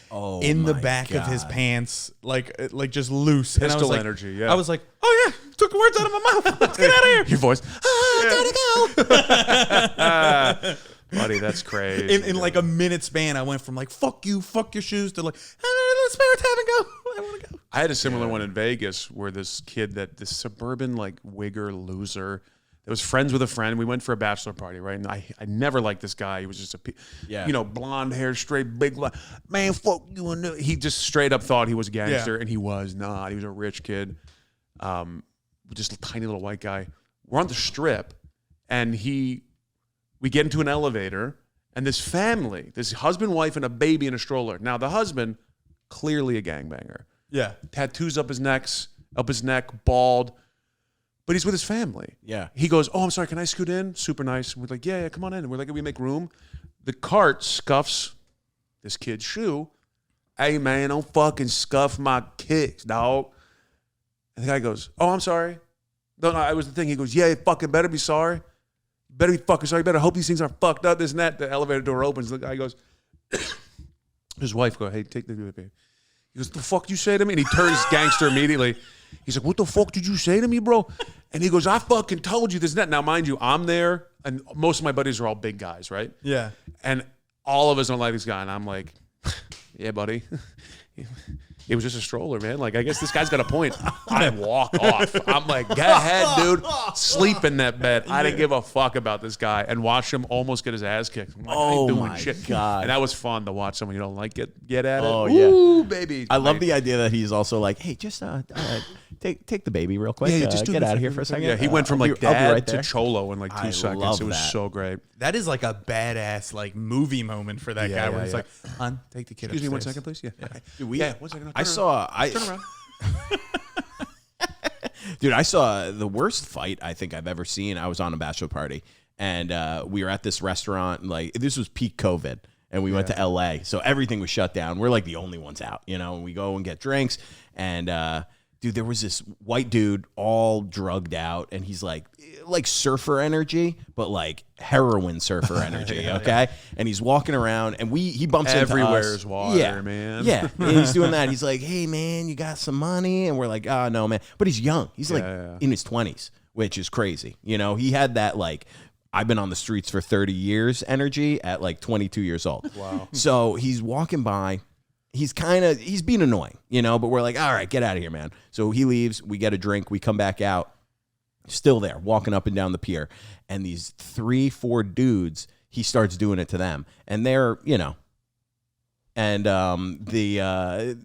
in the back of his pants, like just loose. Pistol and I was like, energy, yeah. I was like, oh yeah, took the words out of my mouth. Let's get out of here. Your voice. Gotta go. Buddy, that's crazy. In like a minute span, I went from like, fuck you, fuck your shoes, to like, let's spare time and go. I want to go. I had a similar one in Vegas where this suburban like wigger loser that was friends with a friend. We went for a bachelor party, right? And I never liked this guy. He was just blonde hair, straight, big, man, fuck you. And he just straight up thought he was a gangster, and he was not. He was a rich kid, just a tiny little white guy. We're on the Strip, and we get into an elevator, and this family, this husband, wife, and a baby in a stroller. Now the husband, clearly a gangbanger. Yeah. Tattoos up his neck, bald. But he's with his family. Yeah. He goes, oh, I'm sorry, can I scoot in? Super nice. And we're like, yeah, come on in. And we're like, we make room. The cart scuffs this kid's shoe. Hey, man, don't fucking scuff my kicks, dog. And the guy goes, oh, I'm sorry. No, it was the thing. He goes, yeah, you fucking better be sorry. better be fucking sorry. You better hope these things aren't fucked up. This and that. The elevator door opens. The guy goes, his wife goes, hey, take the baby. He goes, the fuck you say to me? And he turns gangster immediately. He's like, what the fuck did you say to me, bro? And he goes, I fucking told you this and that. Now, mind you, I'm there, and most of my buddies are all big guys, right? Yeah. And all of us don't like this guy. And I'm like, yeah, buddy. It was just a stroller, man. Like, I guess this guy's got a point. I walk off. I'm like, go ahead, dude. Sleep in that bed. I didn't give a fuck about this guy and watch him almost get his ass kicked. I'm like, I ain't doing my shit. God. And that was fun to watch someone you don't like get at it. Oh, Ooh, yeah. baby. I love the idea that he's also like, hey, just take the baby real quick. just Get out of here for a second. Yeah, he went from I'll like be right dad to there. cholo in like 2 I seconds. love It was that. so great. That is like a badass like movie moment for that Yeah, guy where yeah, he's yeah. like, "Hon, take the kid Excuse me 1 upstairs." second, please. Yeah. Okay. Dude, Yeah, 1 second. Turn around. Dude, I saw the worst fight I think I've ever seen. I was on a bachelor party, and we were at this restaurant. Like, this was peak COVID, and we went to LA, so everything was shut down. We're like the only ones out, you know. And we go and get drinks, and dude, there was this white dude all drugged out, and he's like surfer energy, but like heroin surfer energy, okay? And he's walking around, and he bumps into us. Everywhere's water, man. Yeah, and he's doing that. He's like, hey, man, you got some money? And we're like, oh, no, man. But he's young. He's like in his 20s, which is crazy. You know, he had that like, I've been on the streets for 30 years energy at like 22 years old. Wow. So he's walking by. He's being annoying, you know, but we're like, all right, get out of here, man. So he leaves. We get a drink. We come back out. Still there, walking up and down the pier. And these 3-4 dudes, he starts doing it to them. And they're, you know, and they're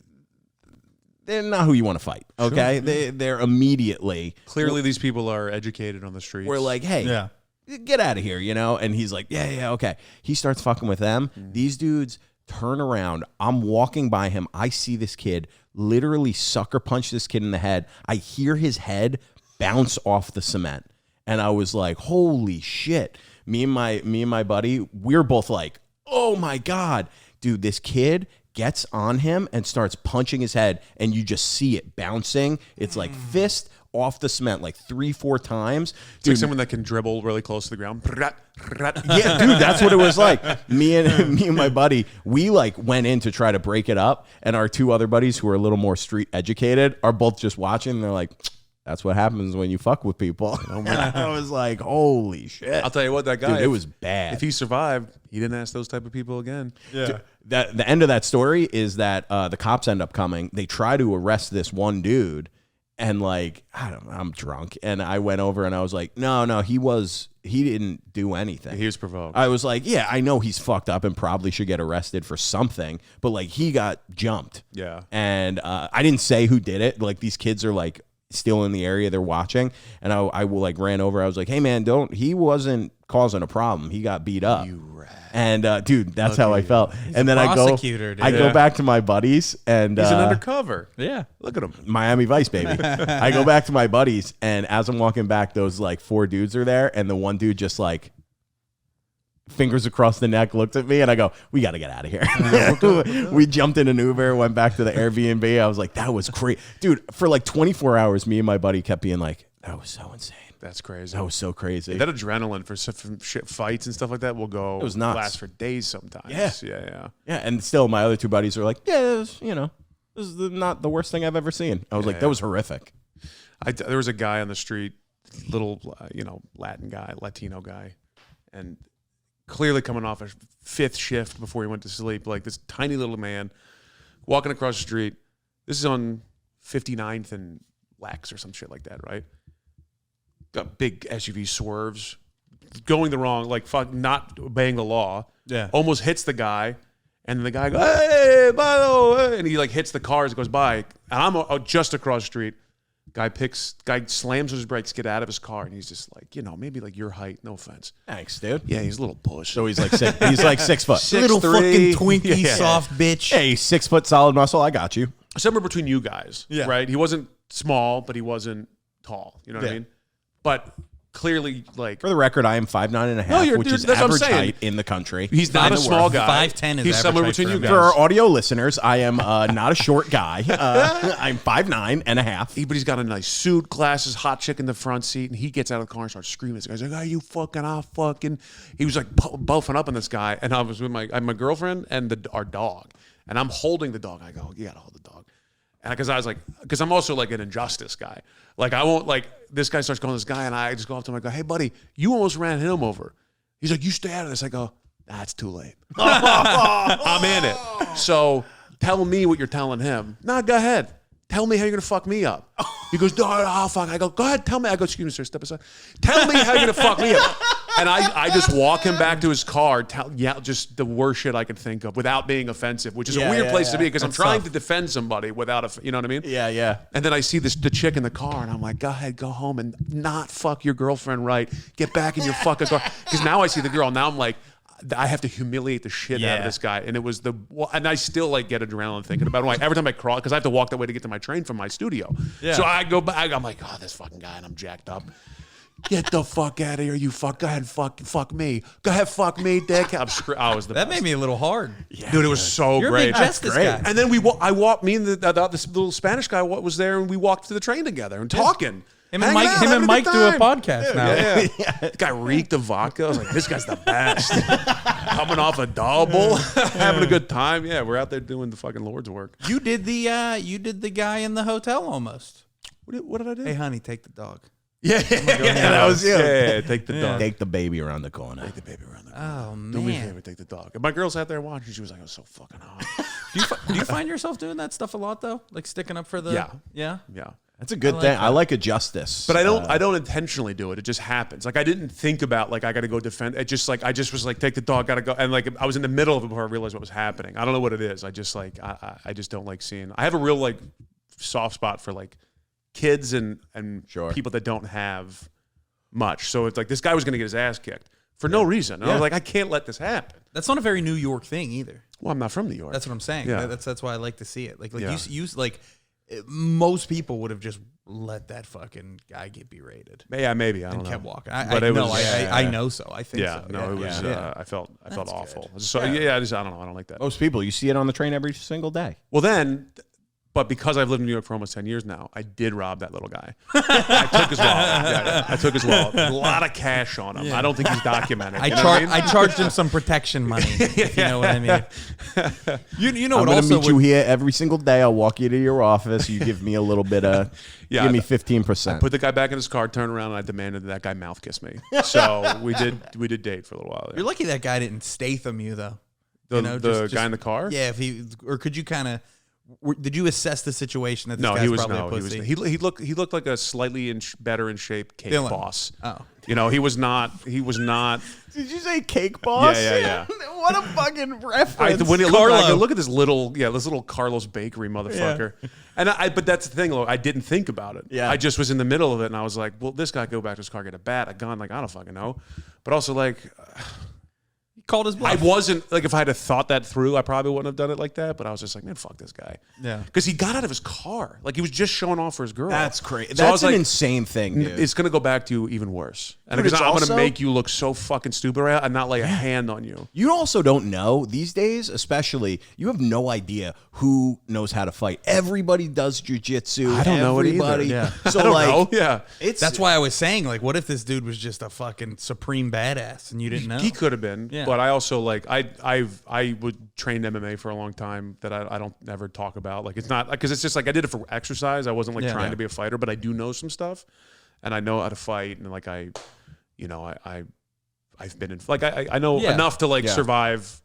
not who you want to fight, okay? Sure. They're immediately. Clearly, these people are educated on the streets. We're like, hey, get out of here, you know? And he's like, yeah, okay. He starts fucking with them. These dudes turn around. I'm walking by him. I see this kid literally sucker punch this kid in the head. I hear his head bounce off the cement. And I was like, holy shit. Me and my buddy, we're both like, oh my God. Dude, this kid gets on him and starts punching his head, and you just see it bouncing. It's like fist off the cement like 3-4 times. It's like someone that can dribble really close to the ground. Yeah, dude, that's what it was like. Me and my buddy, we like went in to try to break it up, and our 2 other buddies who are a little more street educated are both just watching. And they're like, that's what happens when you fuck with people. And I was like, holy shit. I'll tell you what, that guy, dude, it was bad. If he survived, he didn't ask those type of people again. Yeah. Dude, the end of that story is that the cops end up coming. They try to arrest this one dude, and like, I don't know, I'm drunk, and I went over and I was like, no, he didn't do anything. He was provoked. I was like, yeah, I know he's fucked up and probably should get arrested for something, but like, he got jumped. Yeah. And I didn't say who did it. Like, these kids are like still in the area, they're watching, and I like ran over. I was like, hey man, he wasn't causing a problem. He got beat up. You rat. And dude, that's how I felt. And then I go back to my buddies, and he's an undercover. Yeah. Look at him. Miami Vice, baby. I go back to my buddies, and as I'm walking back, those like 4 dudes are there, and the one dude just like fingers across the neck looked at me, and I go, we got to get out of here. We jumped in an Uber, went back to the Airbnb. I was like, that was crazy. Dude, for like 24 hours, me and my buddy kept being like, that was so insane. That's crazy. That was so crazy. That adrenaline for shit fights and stuff like that will go. It was nuts. Last for days sometimes. Yeah. And still, my other 2 buddies are like, yeah, it was, you know, this is not the worst thing I've ever seen. I was like, that was horrific. There was a guy on the street, little, Latino guy, and clearly coming off a 5th shift before he went to sleep, like this tiny little man walking across the street. This is on 59th and Lex or some shit like that, right? Got big SUV swerves, going the wrong, like not obeying the law. Yeah. Almost hits the guy, and the guy goes, hey, by the way, and he like hits the car as it goes by. And I'm just across the street. Guy slams his brakes, get out of his car, and he's just like, you know, maybe like your height, no offense. Thanks, dude. Yeah, he's a little push. So he's like 6 foot. 6'3", Little fucking Twinkie soft bitch. Hey, 6 foot solid muscle. I got you. Somewhere between you guys, right? He wasn't small, but he wasn't tall. You know what I mean? But clearly like. For the record, I am 5'9.5", No, which is that's what I'm average saying. height in the country. He's not a small guy. 5'10" is He's average somewhere height between for you him. guys. For our audio listeners, I am not a short guy. I'm 5'9.5". But he's got a nice suit, glasses, hot chick in the front seat, and he gets out of the car and starts screaming. This guy's like, "Are you fucking off fucking?" He was like buffing up on this guy, and I was with my girlfriend and our dog, and I'm holding the dog. I go, "You gotta hold the dog," and because I'm also like an injustice guy. Like I won't like this guy starts calling this guy, and I just go up to him. I go, "Hey buddy, you almost ran him over." He's like, "You stay out of this." I go, "That's too late. I'm in it." So tell me what you're telling him. Nah, go ahead. Tell me how you're gonna fuck me up. He goes, "Oh fuck." I go, "Go ahead, tell me." I go, "Excuse me, sir, step aside. Tell me how you're gonna fuck me up." And I just walk him back to his car, just the worst shit I could think of without being offensive, which is a weird place to be because I'm trying to defend somebody without you know what I mean? Yeah. And then I see the chick in the car, and I'm like, "Go ahead, go home and not fuck your girlfriend right. Get back in your fucking car." Because now I see the girl. Now I'm like, I have to humiliate the shit out of this guy, and it was and I still like get adrenaline thinking about it. Like every time I crawl, because I have to walk that way to get to my train from my studio. Yeah. So I go back. I'm like, "Oh, this fucking guy," and I'm jacked up. Get the fuck out of here, you fuck. Go ahead, fuck me. Go ahead, fuck me, dick. I was the That best. made me a little hard. Yeah, dude, it was so You're great. a big justice guy. And then I walked. Me and this little Spanish guy was there, and we walked to the train together and talking. Him and Mike do a podcast now. Yeah. The guy reeked of vodka. I was like, this guy's the best. Coming off a double, having a good time. Yeah, we're out there doing the fucking Lord's work. You did the guy in the hotel almost. What did I do? Hey, honey, take the dog. Yeah, that was you. Yeah, take the dog. Take the baby around the corner. Take the baby around the corner. Oh, Do me a man. favor, take the dog. And my girl sat there watching. She was like, "It was so fucking hot." Do you find yourself doing that stuff a lot though? Like sticking up for the Yeah. That's a good like thing. that. I like a justice. But I don't intentionally do it. It just happens. Like I didn't think about like I got to go defend. It just like I just was like take the dog, gotta go. And like I was in the middle of it before I realized what was happening. I don't know what it is. I just like I just don't like seeing. I have a real like soft spot for like kids and people that don't have much. So it's like this guy was gonna get his ass kicked for no reason. And I was like, I can't let this happen. That's not a very New York thing either. Well, I'm not from New York. That's what I'm saying. Yeah. That's why I like to see it. Like Yeah. you like most people would have just let that fucking guy get berated Yeah, maybe. I don't and know. kept walking. But it was- I know so. I think Yeah, so. no, it was. Yeah. I felt That's awful. good. So yeah, I don't know. I don't like that. most people, you see it on the train every single day. Well, then, but because I've lived in New York for almost 10 years now, I did rob that little guy. I took his wallet. Yeah. I took his wallet. A lot of cash on him. I don't think he's documented. You know what I mean? I charged him some protection money. If you know what I mean. You know I'm what? going to Also, meet you here every single day. I'll walk you to your office. You give me a little bit of, Yeah, give me 15%. Put the guy back in his car, turned around, and I demanded that guy mouth kiss me. So we did date for a little while. you're lucky that guy didn't Statham you though. The guy in the car? Yeah, could you kind of? Did you assess the situation that this No, guy's he was probably no, a he was. pussy? He looked like a slightly better in shape cake Dylan. boss. Oh. You know, he was not. He was not. Did you say cake boss? Yeah. What a fucking reference. When you look, Carlo. look at this little Carlos Bakery motherfucker. And but that's the thing, I didn't think about it. Yeah. I just was in the middle of it, and I was like, well, this guy go back to his car, get a bat, a gun, like I don't fucking know. But also like, He called his bluff. I wasn't like if I had thought that through, I probably wouldn't have done it like that. But I was just like, man, fuck this guy. Yeah. Because he got out of his car, like he was just showing off for his girl. That's crazy. So I That's was an like, insane thing, dude. it's gonna go back to even worse, and But because it's I'm also- gonna make you look so fucking stupid right now and not lay a hand on you. You also don't know these days, especially. You have no idea who knows how to fight. Everybody does jujitsu. I don't know it either. Everybody. Yeah. So I don't like, know. Yeah. it's That's why I was saying, like, what if this dude was just a fucking supreme badass and you didn't know? He could have been, Yeah. but I also like I would train MMA for a long time that I don't ever talk about. Like it's not because it's just like I did it for exercise. I wasn't like Yeah. trying to be a fighter, but I do know some stuff, and I know how to fight, and like I've been in like I know Yeah. enough to like Yeah. survive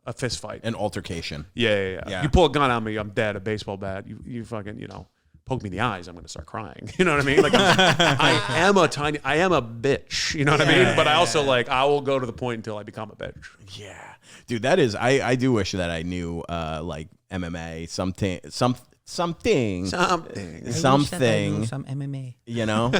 a fist fight. an altercation. Yeah. Yeah. You pull a gun on me, I'm dead. A baseball bat, you fucking poke me in the eyes, I'm gonna start crying. You know what I mean? Like I am a bitch. You know what I mean? But I also like I will go to the point until I become a bitch. Yeah, dude, that is. I do wish that I knew like MMA, something. Some MMA. You know.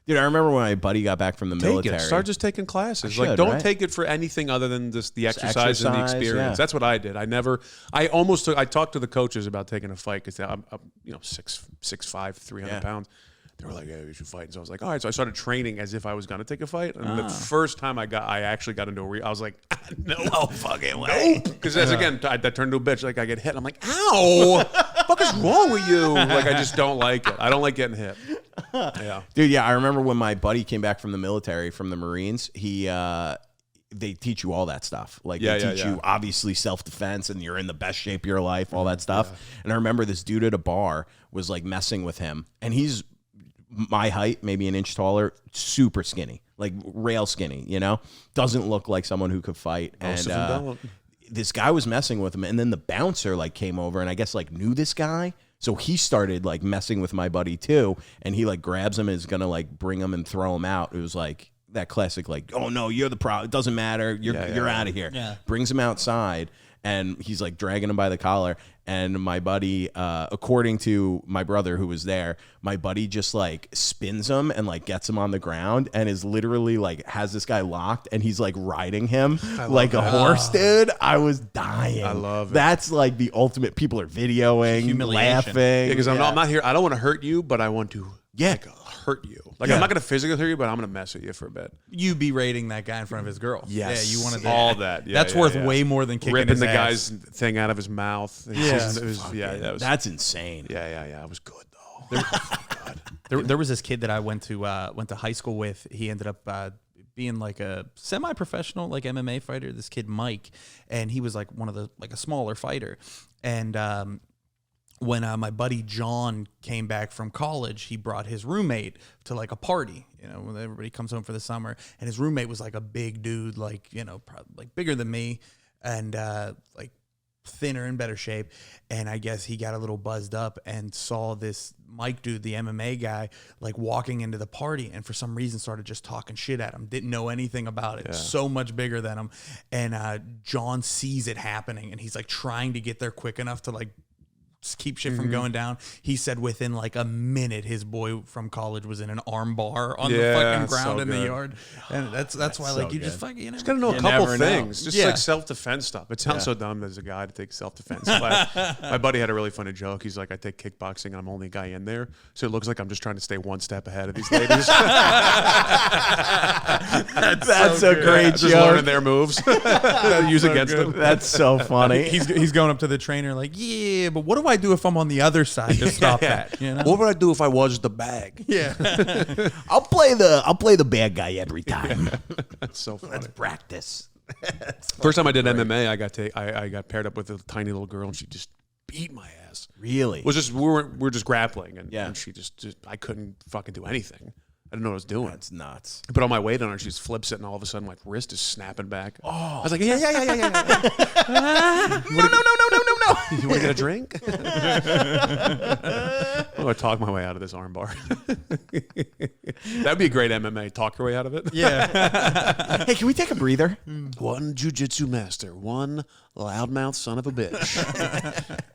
Dude, I remember when my buddy got back from the military. Start just taking classes. I Like, should, don't right? take it for anything other than just the Just exercise and the exercise, experience. yeah. That's what I did. I talked to the coaches about taking a fight because I'm 6'5", 300 Yeah. pounds. they were like, "Yeah, we should fight." And so I was like, "All right." So I started training as if I was gonna take a fight. And the first time I actually got into I was like, "No fucking way!" Because again, that turned into a bitch. Like I get hit, I'm like, "Ow, what the fuck is wrong with you?" Like I just don't like it. I don't like getting hit. Yeah, Dude, yeah, I remember when my buddy came back from the military, from the Marines, they teach you all that stuff. Like they teach you obviously self-defense and you're in the best shape of your life, all that stuff. And I remember this dude at a bar was like messing with him, and he's my height, maybe an inch taller, super skinny, like rail skinny, you know? Doesn't look like someone who could fight. Most of them don't. This guy was messing with him, and then the bouncer like came over and I guess like knew this guy. So he started like messing with my buddy too, and he like grabs him and is gonna like bring him and throw him out. It was like that classic, like, "Oh no, you're the problem. It doesn't matter. You're out of here." Yeah. Brings him outside, and he's like dragging him by the collar. And my buddy, according to my brother who was there, my buddy just like spins him and like gets him on the ground and is literally like has this guy locked, and he's like riding him like a horse, dude. I was dying. I love it. That's like the ultimate. People are videoing, Humiliation. laughing. because I'm not here. I don't want to hurt you, but I want to hurt you. Like I'm not gonna physically hurt you, but I'm gonna mess with you for a bit. You berating that guy in front of his girl. Yes. Yeah, you wanted all that. Yeah, that's worth way more than kicking ripping his the ass. guy's thing out of his mouth. That was That's insane. yeah. It was good though. There was this kid that I went to high school with. He ended up being like a semi-professional like MMA fighter. This kid Mike, and he was like one of the like a smaller fighter. And when my buddy John came back from college, he brought his roommate to like a party, you know, when everybody comes home for the summer. And his roommate was like a big dude, like, you know, probably like bigger than me, and like thinner and better shape. And I guess he got a little buzzed up and saw this Mike dude, the MMA guy, like walking into the party, and for some reason started just talking shit at him. Didn't know anything about it. So much bigger than him. And John sees it happening, and he's like trying to get there quick enough to like keep shit from going down. He said within like a minute, his boy from college was in an arm bar on the fucking ground in the yard. And that's why like you just fucking, you know, Just gotta know a couple things. Just like self-defense stuff. It sounds so dumb as a guy to take self-defense class. My buddy had a really funny joke. He's like, I take kickboxing and I'm only a guy in there, so it looks like I'm just trying to stay one step ahead of these ladies. That's a great just joke. learning their moves. Use against them. That's so funny. he's going up to the trainer like, yeah, but what do I do if I'm on the other side to stop that? You know? What would I do if I was the bag? Yeah. I'll play the bad guy every time. That's so funny. Let's practice. First time I did MMA, I got paired up with a tiny little girl, and she just beat my ass. Really? We were just grappling, and she just I couldn't fucking do anything. I didn't know what I was doing. That's nuts. I put all my weight on her. She just flips it, and all of a sudden, my wrist is snapping back. Oh, I was like, yeah. No. You want to get a drink? I'm going to talk my way out of this armbar. That'd be a great MMA. Talk your way out of it. Yeah. Hey, can we take a breather? One jujitsu master, one loudmouth son of a bitch.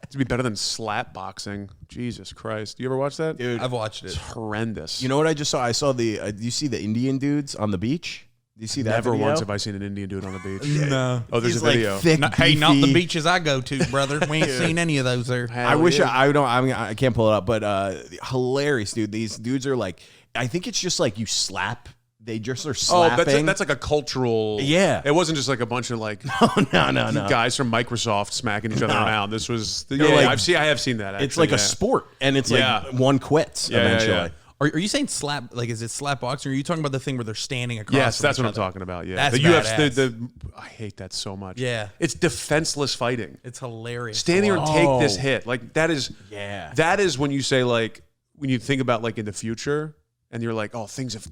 It'd be better than slap boxing. Jesus Christ. You ever watch that? Dude, I've watched it. It's horrendous. you know what I just saw? I saw the. Do you see the Indian dudes on the beach? Do you see that? Never video? once have I seen an Indian dude on the beach. No. Oh, there's He's a video. Like thick, Hey, not the beefy. beaches I go to, brother. We ain't seen any of those there. I wish I can't pull it up, but hilarious, dude. These dudes are like, I think it's just like you slap. They just are slapping. Oh, that's like a cultural. Yeah. It wasn't just like a bunch of like no. guys from Microsoft smacking each other around. This was. They're like- I have seen that. Actually, It's like a sport, and it's like one quits eventually. yeah. Are you saying slap? Like, is it slap boxing? Or are you talking about the thing where they're standing across? Yes, from that's each what I'm other? talking about. Yeah, That's the UFC. badass. I hate that so much. Yeah. It's defenseless fighting. It's hilarious. Stand here and take this Oh. hit. Like that is. Yeah. That is when you say like when you think about like in the future and you're like, oh, things if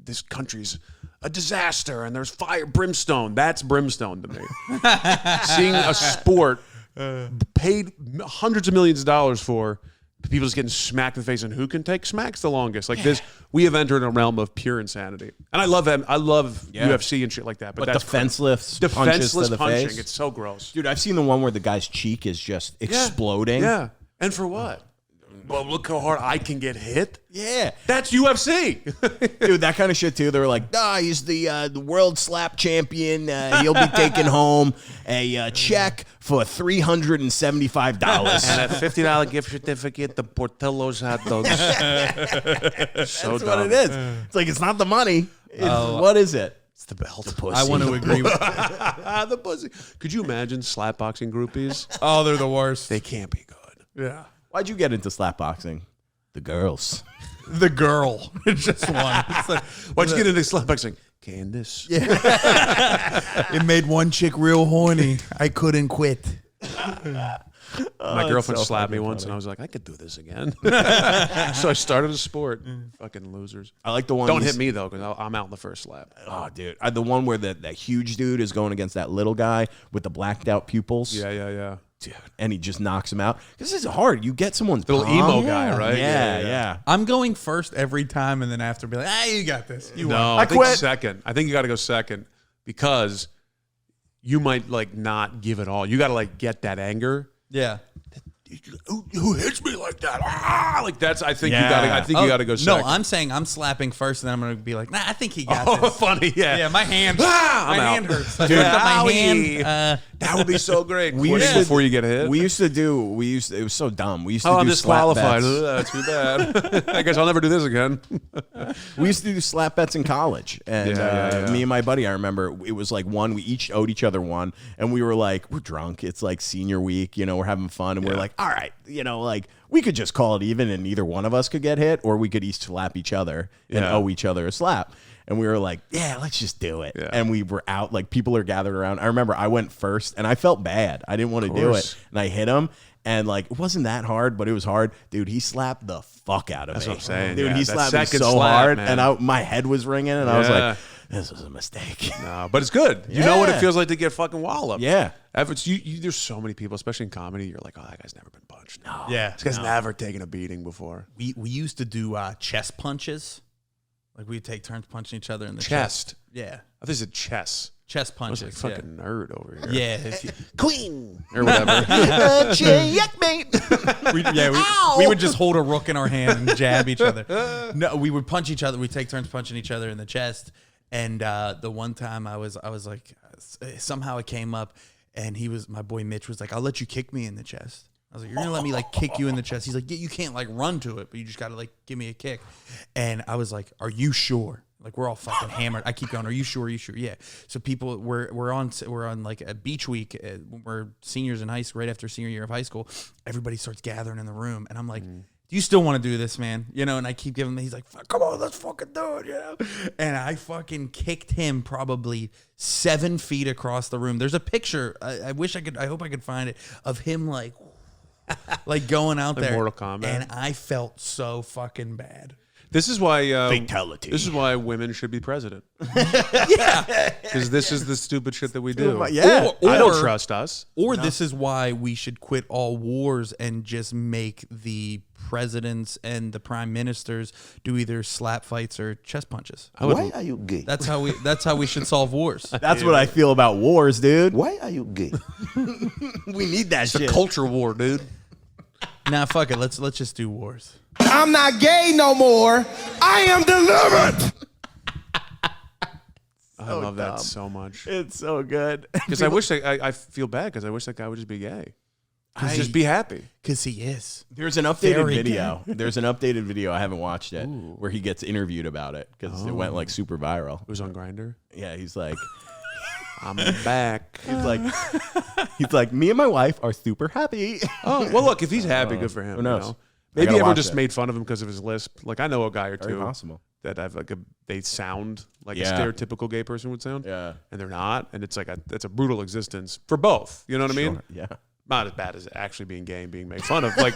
this country's a disaster and there's fire, brimstone. That's brimstone to me. Seeing a sport paid hundreds of millions of dollars for. People just getting smacked in the face, and who can take smacks the longest? Like this, we have entered a realm of pure insanity. And I love them. I love UFC and shit like that. But that's defenseless punches to the punching. face. It's so gross. Dude, I've seen the one where the guy's cheek is just exploding. Yeah. And for what? well, look how hard I can get hit. Yeah. That's UFC. Dude, that kind of shit too. They were like, he's the world slap champion. He'll be taking home a check for $375. And a $50 gift certificate to Portillo's hot dogs. So That's what it is. It's like, it's not the money. What is it? It's the belt. The I want to agree with the pussy. Could you imagine slapboxing groupies? Oh, they're the worst. They can't be good. Yeah. Why'd you get into slapboxing? The girls. The girl. It's just one. It's like, Why'd you get into slapboxing? Candace. it made one chick real horny. I couldn't quit. My girlfriend so slapped me fucking once, funny. and I was like, I could do this again. So I started a sport. Fucking losers. I like the one. Don't hit me, though, because I'm out in the first slap. Oh, dude. The one where that huge dude is going against that little guy with the blacked out pupils. Yeah. Dude. And he just knocks him out. This is hard. You get someone's Little palm. emo guy, right? Yeah. I'm going first every time, and then after be like, you got this. You No, won. I think quit. second. I think you got to go second because you might like not give it all. You got to like get that anger. Yeah. Who hits me like that? Ah, like that's. I think Yeah. you got to. I think you got to go second. No, I'm saying I'm slapping first, and then I'm going to be like, I think he got Oh, this. funny. Yeah. Yeah, my hand. Ah, my I'm out. hand hurts. I Dude, lift up my owie. hand. That would be so great. We Quitting used to- before you get hit. It was so dumb. We used to Oh, do I'm disqualified. slap bets. Ugh, that's too bad. I guess I'll never do this again. We used to do slap bets in college. And Yeah. me and my buddy, I remember it was like one, we each owed each other one. And we were like, we're drunk. It's like senior week, we're having fun. And we're like, all right, like we could just call it even and neither one of us could get hit, or we could each slap each other and Yeah. owe each other a slap. And we were like, yeah, let's just do it. Yeah. And we were out, like people are gathered around. I remember I went first and I felt bad. I didn't want to do it. course. And I hit him. And like, it wasn't that hard, but it was hard. Dude, he slapped the fuck out of That's me. what I'm saying, Dude, yeah. he That slapped me second so slap, hard. man. And my head was ringing. And I was Yeah. like, this was a mistake. No, but it's good. You know what it Yeah. feels like to get fucking walloped. Yeah. There's so many people, especially in comedy. You're like, oh, that guy's never been punched. No, Yeah. this guy's never taken a beating before. We used to do chest punches. Like we'd take turns punching each other in the Chest. Yeah. I think it's chess. Chest I was punches. like fucking nerd over here. Yeah. If you- Queen. Or whatever. Checkmate. we would just hold a rook in our hand and jab each other. No, we would punch each other. We'd take turns punching each other in the chest. And the one time I was like, somehow it came up, and my boy Mitch was like, I'll let you kick me in the chest. I was like, you're gonna let me like kick you in the chest? He's like, yeah, you can't like run to it, but you just gotta like give me a kick. And I was like, are you sure? Like we're all fucking hammered. I keep going, are you sure? Are you sure? Yeah. So people, we're on like a beach week. When we're seniors in high school, right after senior year of high school. Everybody starts gathering in the room, and I'm like, do you still want to do this, man? And I keep giving him, he's like, come on, let's fucking do it, And I fucking kicked him probably 7 feet across the room. There's a picture. I hope I could find it, of him like going out Like there. Mortal Kombat. And I felt so fucking bad. This is why Fatality. This is why women should be president. Yeah. Because this is the stupid shit that we do. Yeah. I don't trust us. Or this is why we should quit all wars and just make the presidents and the prime ministers do either slap fights or chest punches. Why are you gay? That's how we should solve wars. That's what I feel about wars, dude. Why are you gay? We need that It's a shit. culture war, dude. Nah, fuck it. Let's just do wars. I'm not gay no more. I am delivered. I love dumb. that so much. It's so good. Because I wish I feel bad because I wish that guy would just be gay. Just be happy. Because he is. There's an updated Very video. There's an updated video. I haven't watched it where he gets interviewed about it because it went like super viral. It was on Grindr. Yeah, he's like, I'm back. he's like, me and my wife are super happy. Oh, well, look, if he's happy, good for him. who knows? You know? I Maybe gotta everyone watch just it. made fun of him because of his lisp. Like, I know a guy or Very two possible. that have like they sound like Yeah. a stereotypical gay person would sound. Yeah. And they're not. And it's like it's a brutal existence for both. You know what I mean? Yeah. Not as bad as actually being gay and being made fun of. Like,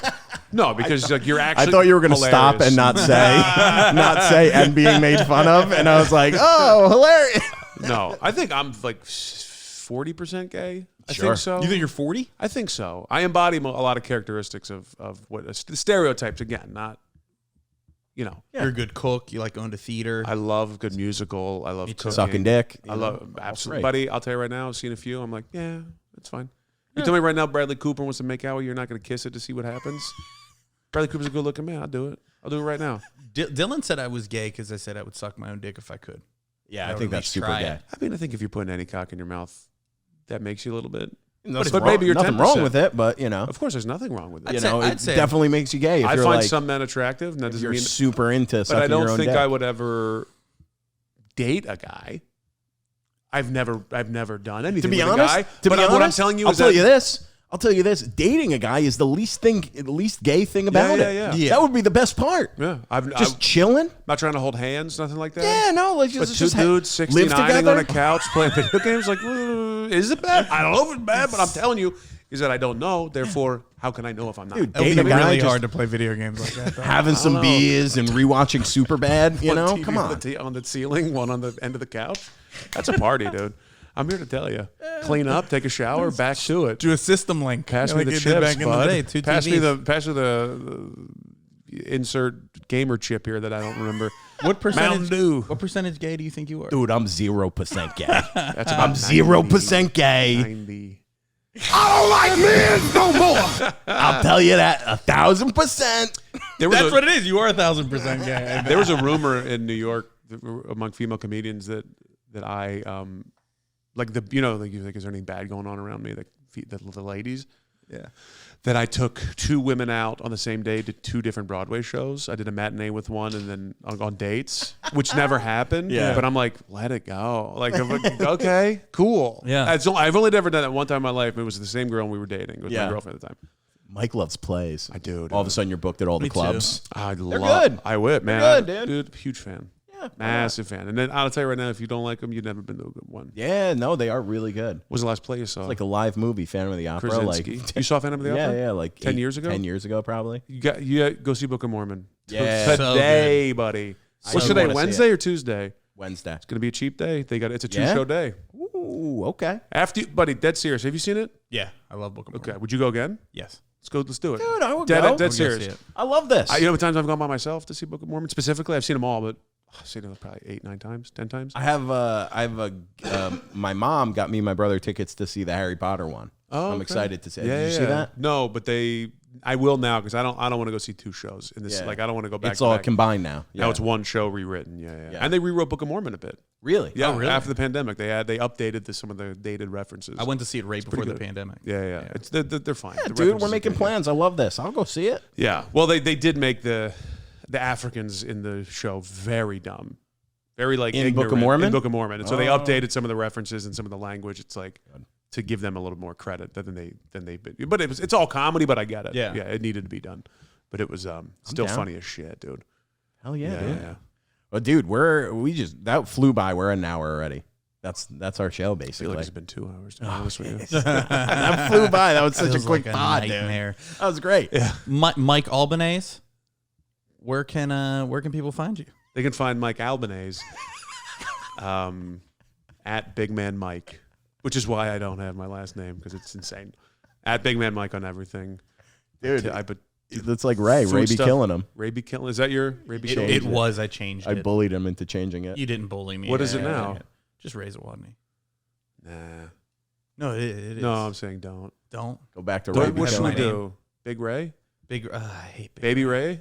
no, because like you're I actually. thought you were gonna stop hilarious. and not say and being made fun of, and I was like, oh, hilarious. No, I think I'm like 40% gay. I Sure. think so. You think you're 40? I think so. I embody a lot of characteristics of what the stereotypes. Again, not. You know, You're a good cook. You like going to theater. I love good musical. I love cooking. Sucking dick. I love absolutely, great. buddy. I'll tell you right now. I've seen a few. I'm like, yeah, it's fine. You tell me right now, Bradley Cooper wants to make out with you. You're not going to kiss it to see what happens. Bradley Cooper's a good looking man. I'll do it. I'll do it right now. Dylan said I was gay because I said I would suck my own dick if I could. Yeah, I would think at that's least super try gay. it. I mean, I think if you're putting any cock in your mouth, that makes you a little bit. But maybe you're nothing 10%. wrong with it, but Of course, there's nothing wrong with it. you say- know, I'd it say- definitely makes you gay. If I you're find like, some men attractive, and that if doesn't you're mean. super into But sucking I your don't own think dick. I would ever date a guy. I've never done anything To be with honest, a guy. What I'm telling you is I'll tell you this: dating a guy is the least gay thing about it. yeah. That would be the best part. Yeah, Just chilling. not trying to hold hands, nothing like that. Yeah, no, let's But just two dudes live 69ing together on a couch playing video games, like, is it bad? I don't know if it's bad, but I'm telling you, is that I don't know. Therefore, how can I know if I'm not? Dude, It would be dating a guy really just hard to play video games like that. Though. having some know. beers and rewatching Superbad. You One know, TV come on. on the ceiling, one on the end of the couch. That's a party, dude. I'm here to tell you. Clean up, take a shower, back to it. Do a system link. Pass me like the you chips, did back in bud. the day. Two pass me TVs. the insert gamer chip here that I don't remember. What percentage? Mountain Dew. What percentage gay do you think you are? Dude, I'm 0% gay. That's I'm 0% gay. 90. I don't like men no more. I'll tell you that 1,000%. There was That's a, what it is. You are 1,000% gay. there was a rumor in New York among female comedians that I like the like you think is there anything bad going on around me, the ladies. Yeah. That I took two women out on the same day to two different Broadway shows. I did a matinee with one and then on dates, which never happened. Yeah. But I'm like, let it go. Like, I'm like, okay, cool. Yeah. I've only ever done that one time in my life. It was the same girl and we were dating. It was my girlfriend at the time. Mike loves plays. I do. All of a sudden, you're booked at all the Me too. clubs. I They're love. good. I would, man. They're good, dude. Huge fan. Yeah, Massive fan. And then I'll tell you right now, if you don't like them, you've never been to a good one. Yeah, no, they are really good. What was the last play you saw? It's like a live movie, Phantom of the Opera. Krasinski. Like, You saw Phantom of the Opera? yeah, like 10 years ago? 10 years ago, probably. You go see Book of Mormon. Yeah. Today, buddy. So What's good. today? I wanna see Wednesday or Tuesday? Wednesday. It's gonna be a cheap day. It's a Yeah? 2-show day. Ooh, okay. Buddy, dead serious. Have you seen it? Yeah. I love Book of Mormon. Okay. Would you go again? Yes. Let's do it. Dude, I would Dead go. dead see serious. it. I love this. You know how many times I've gone by myself to see Book of Mormon? Specifically, I've seen them all, but I've seen it probably 8, 9 times, 10 times. I have my mom got me and my brother tickets to see the Harry Potter one. Oh, I'm okay. excited to see it. Yeah, Did you yeah, see that? No, but I will now because I don't want to go see 2 shows in this. Yeah. Like I don't want to go back. It's to all back. combined now. Now it's one show rewritten. Yeah. Yeah. And they rewrote Book of Mormon a bit. Really? Yeah, really? after the pandemic, they updated some of the dated references. I went to see it right before pretty the good. pandemic. Yeah. It's they're fine. Yeah, The dude, we're references are making pretty good. plans. I love this. I'll go see it. Yeah. Well, they did make the Africans in the show very dumb, very like In Book of ignorant Mormon? In Book of Mormon, and so they Oh. updated some of the references and some of the language. It's like to give them a little more credit than they. But it's all comedy. But I get it. Yeah. It needed to be done. But it was still down. funny as shit, dude. Hell yeah, dude. Yeah. Well, dude, that flew by. We're an hour already. That's our show, I feel like basically. it's been 2 hours. To be honest with you. That flew by. That was such It a was quick like a pod, dude. nightmare. That was great. Yeah. Mike Albanese, where can people find you? They can find Mike Albanese at Big Man Mike, which is why I don't have my last name because it's insane. At Big Man Mike on everything. Dude, I put that's like Ray. food Ray be stuff. killing him. Ray be killing. Is that your Ray be killing? It was. I changed I it. bullied him into changing it. You didn't bully me. What is it now? Just Ray Zawodni. Nah. No, it is. No, I'm saying don't. Don't. Go back to Ray. What be should killing we him. do? Big Ray? Big. I hate Baby Ray?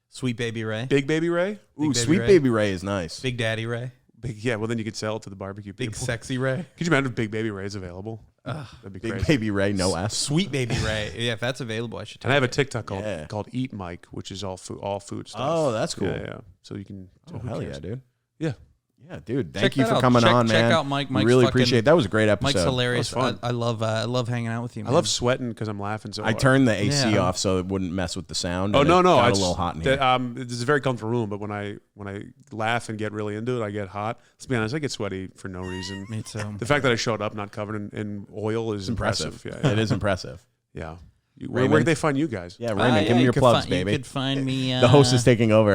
Sweet Baby Ray. Big Baby Ray? Ooh, Baby Sweet Ray. Baby Ray is nice. Big Daddy Ray. Yeah, well then you could sell it to the barbecue Big people. Sexy Ray. Could you imagine if Big Baby Ray is available? That'd be Big crazy. Baby Ray, no S. Sweet Baby Ray. Yeah, if that's available, I should take And I have a it. TikTok Yeah. called Eat Mike, which is all food stuff. Oh, that's cool. Yeah. So you can. Oh, who hell cares? yeah, dude. Yeah. Yeah, dude. Check Thank you that for out. coming on, Check man. out Mike. We Mike's really fucking- appreciate it. That was a great episode. Mike's hilarious. That was fun. I love hanging out with you, I man. love sweating because I'm laughing so I hard. turned the AC Yeah. off so it wouldn't mess with the sound. Oh and no, it no! got It's a little hot in here. This is a very comfortable room, but when I laugh and get really into it, I get hot. Let's be honest, I get sweaty for no reason. Me too. The fact that I showed up not covered in oil is impressive. Yeah, It is impressive. yeah. Where Raymond? can they find you guys? Yeah, Raymond, give me you your could plugs, fi- baby. You could find me. The host is taking over.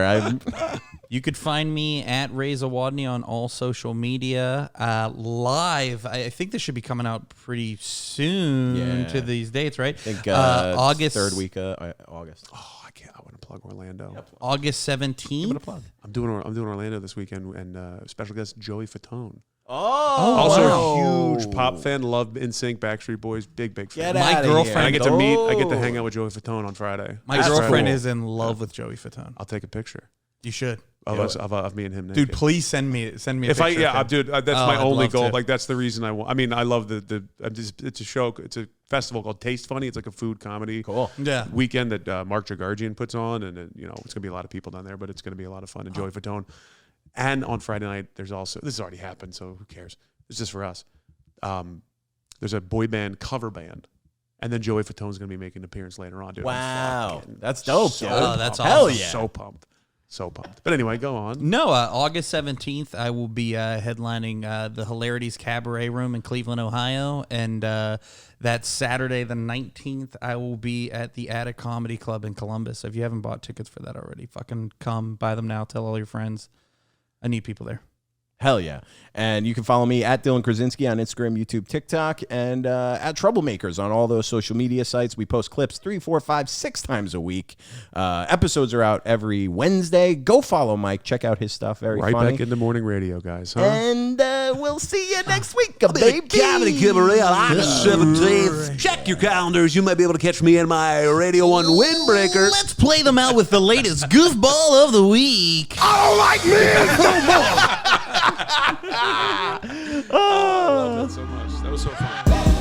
You could find me at Ray Zawodni on all social media. Live. I think this should be coming out pretty soon Yeah. to these dates, right? I think August third week August. Oh, I can't. I want to plug Orlando. August 17th. I'm doing Orlando this weekend, and special guest Joey Fatone. Also wow. a huge pop fan. Love NSYNC, Backstreet Boys. Big fan. Get My outta girlfriend- here. And I get to meet. I get to hang out with Joey Fatone on Friday. My That's girlfriend cool. is in love with Joey Fatone. I'll take a picture You should. of us of me and him. Dude, naked. please send me a If picture. I of yeah, him. dude, that's Oh, my I'd only love goal. to. Like that's the reason I want. I mean, I love it's a show. It's a festival called Taste Funny. It's like a food comedy. Cool. Yeah. Weekend that Mark Jagarjian puts on, and it's gonna be a lot of people down there, but it's gonna be a lot of fun. And Joey Fatone, and on Friday night there's also this has already happened, so who cares? It's just for us. There's a boy band cover band, and then Joey Fatone's gonna be making an appearance later on. Dude, Wow. That's dope, dude. that's Hell awesome. yeah. So pumped. But anyway, go on. No, August 17th, I will be headlining the Hilarities Cabaret Room in Cleveland, Ohio. And that Saturday, the 19th, I will be at the Attic Comedy Club in Columbus. If you haven't bought tickets for that already, fucking come, buy them now, tell all your friends. I need people there. Hell yeah. And you can follow me at Dylan Krasinski on Instagram, YouTube, TikTok, and at Troublemakers on all those social media sites. We post clips 3, 4, 5, 6 times a week. Episodes are out every Wednesday. Go follow Mike. Check out his stuff. Very Right funny. back into morning radio, guys. Huh? And we'll see you next week, baby. Comedy Cabaret on August 17th. Check your calendars. You might be able to catch me in my Radio 1 windbreaker. Let's play them out with the latest goofball of the week. I don't like men no more. I love that so much. That was so fun.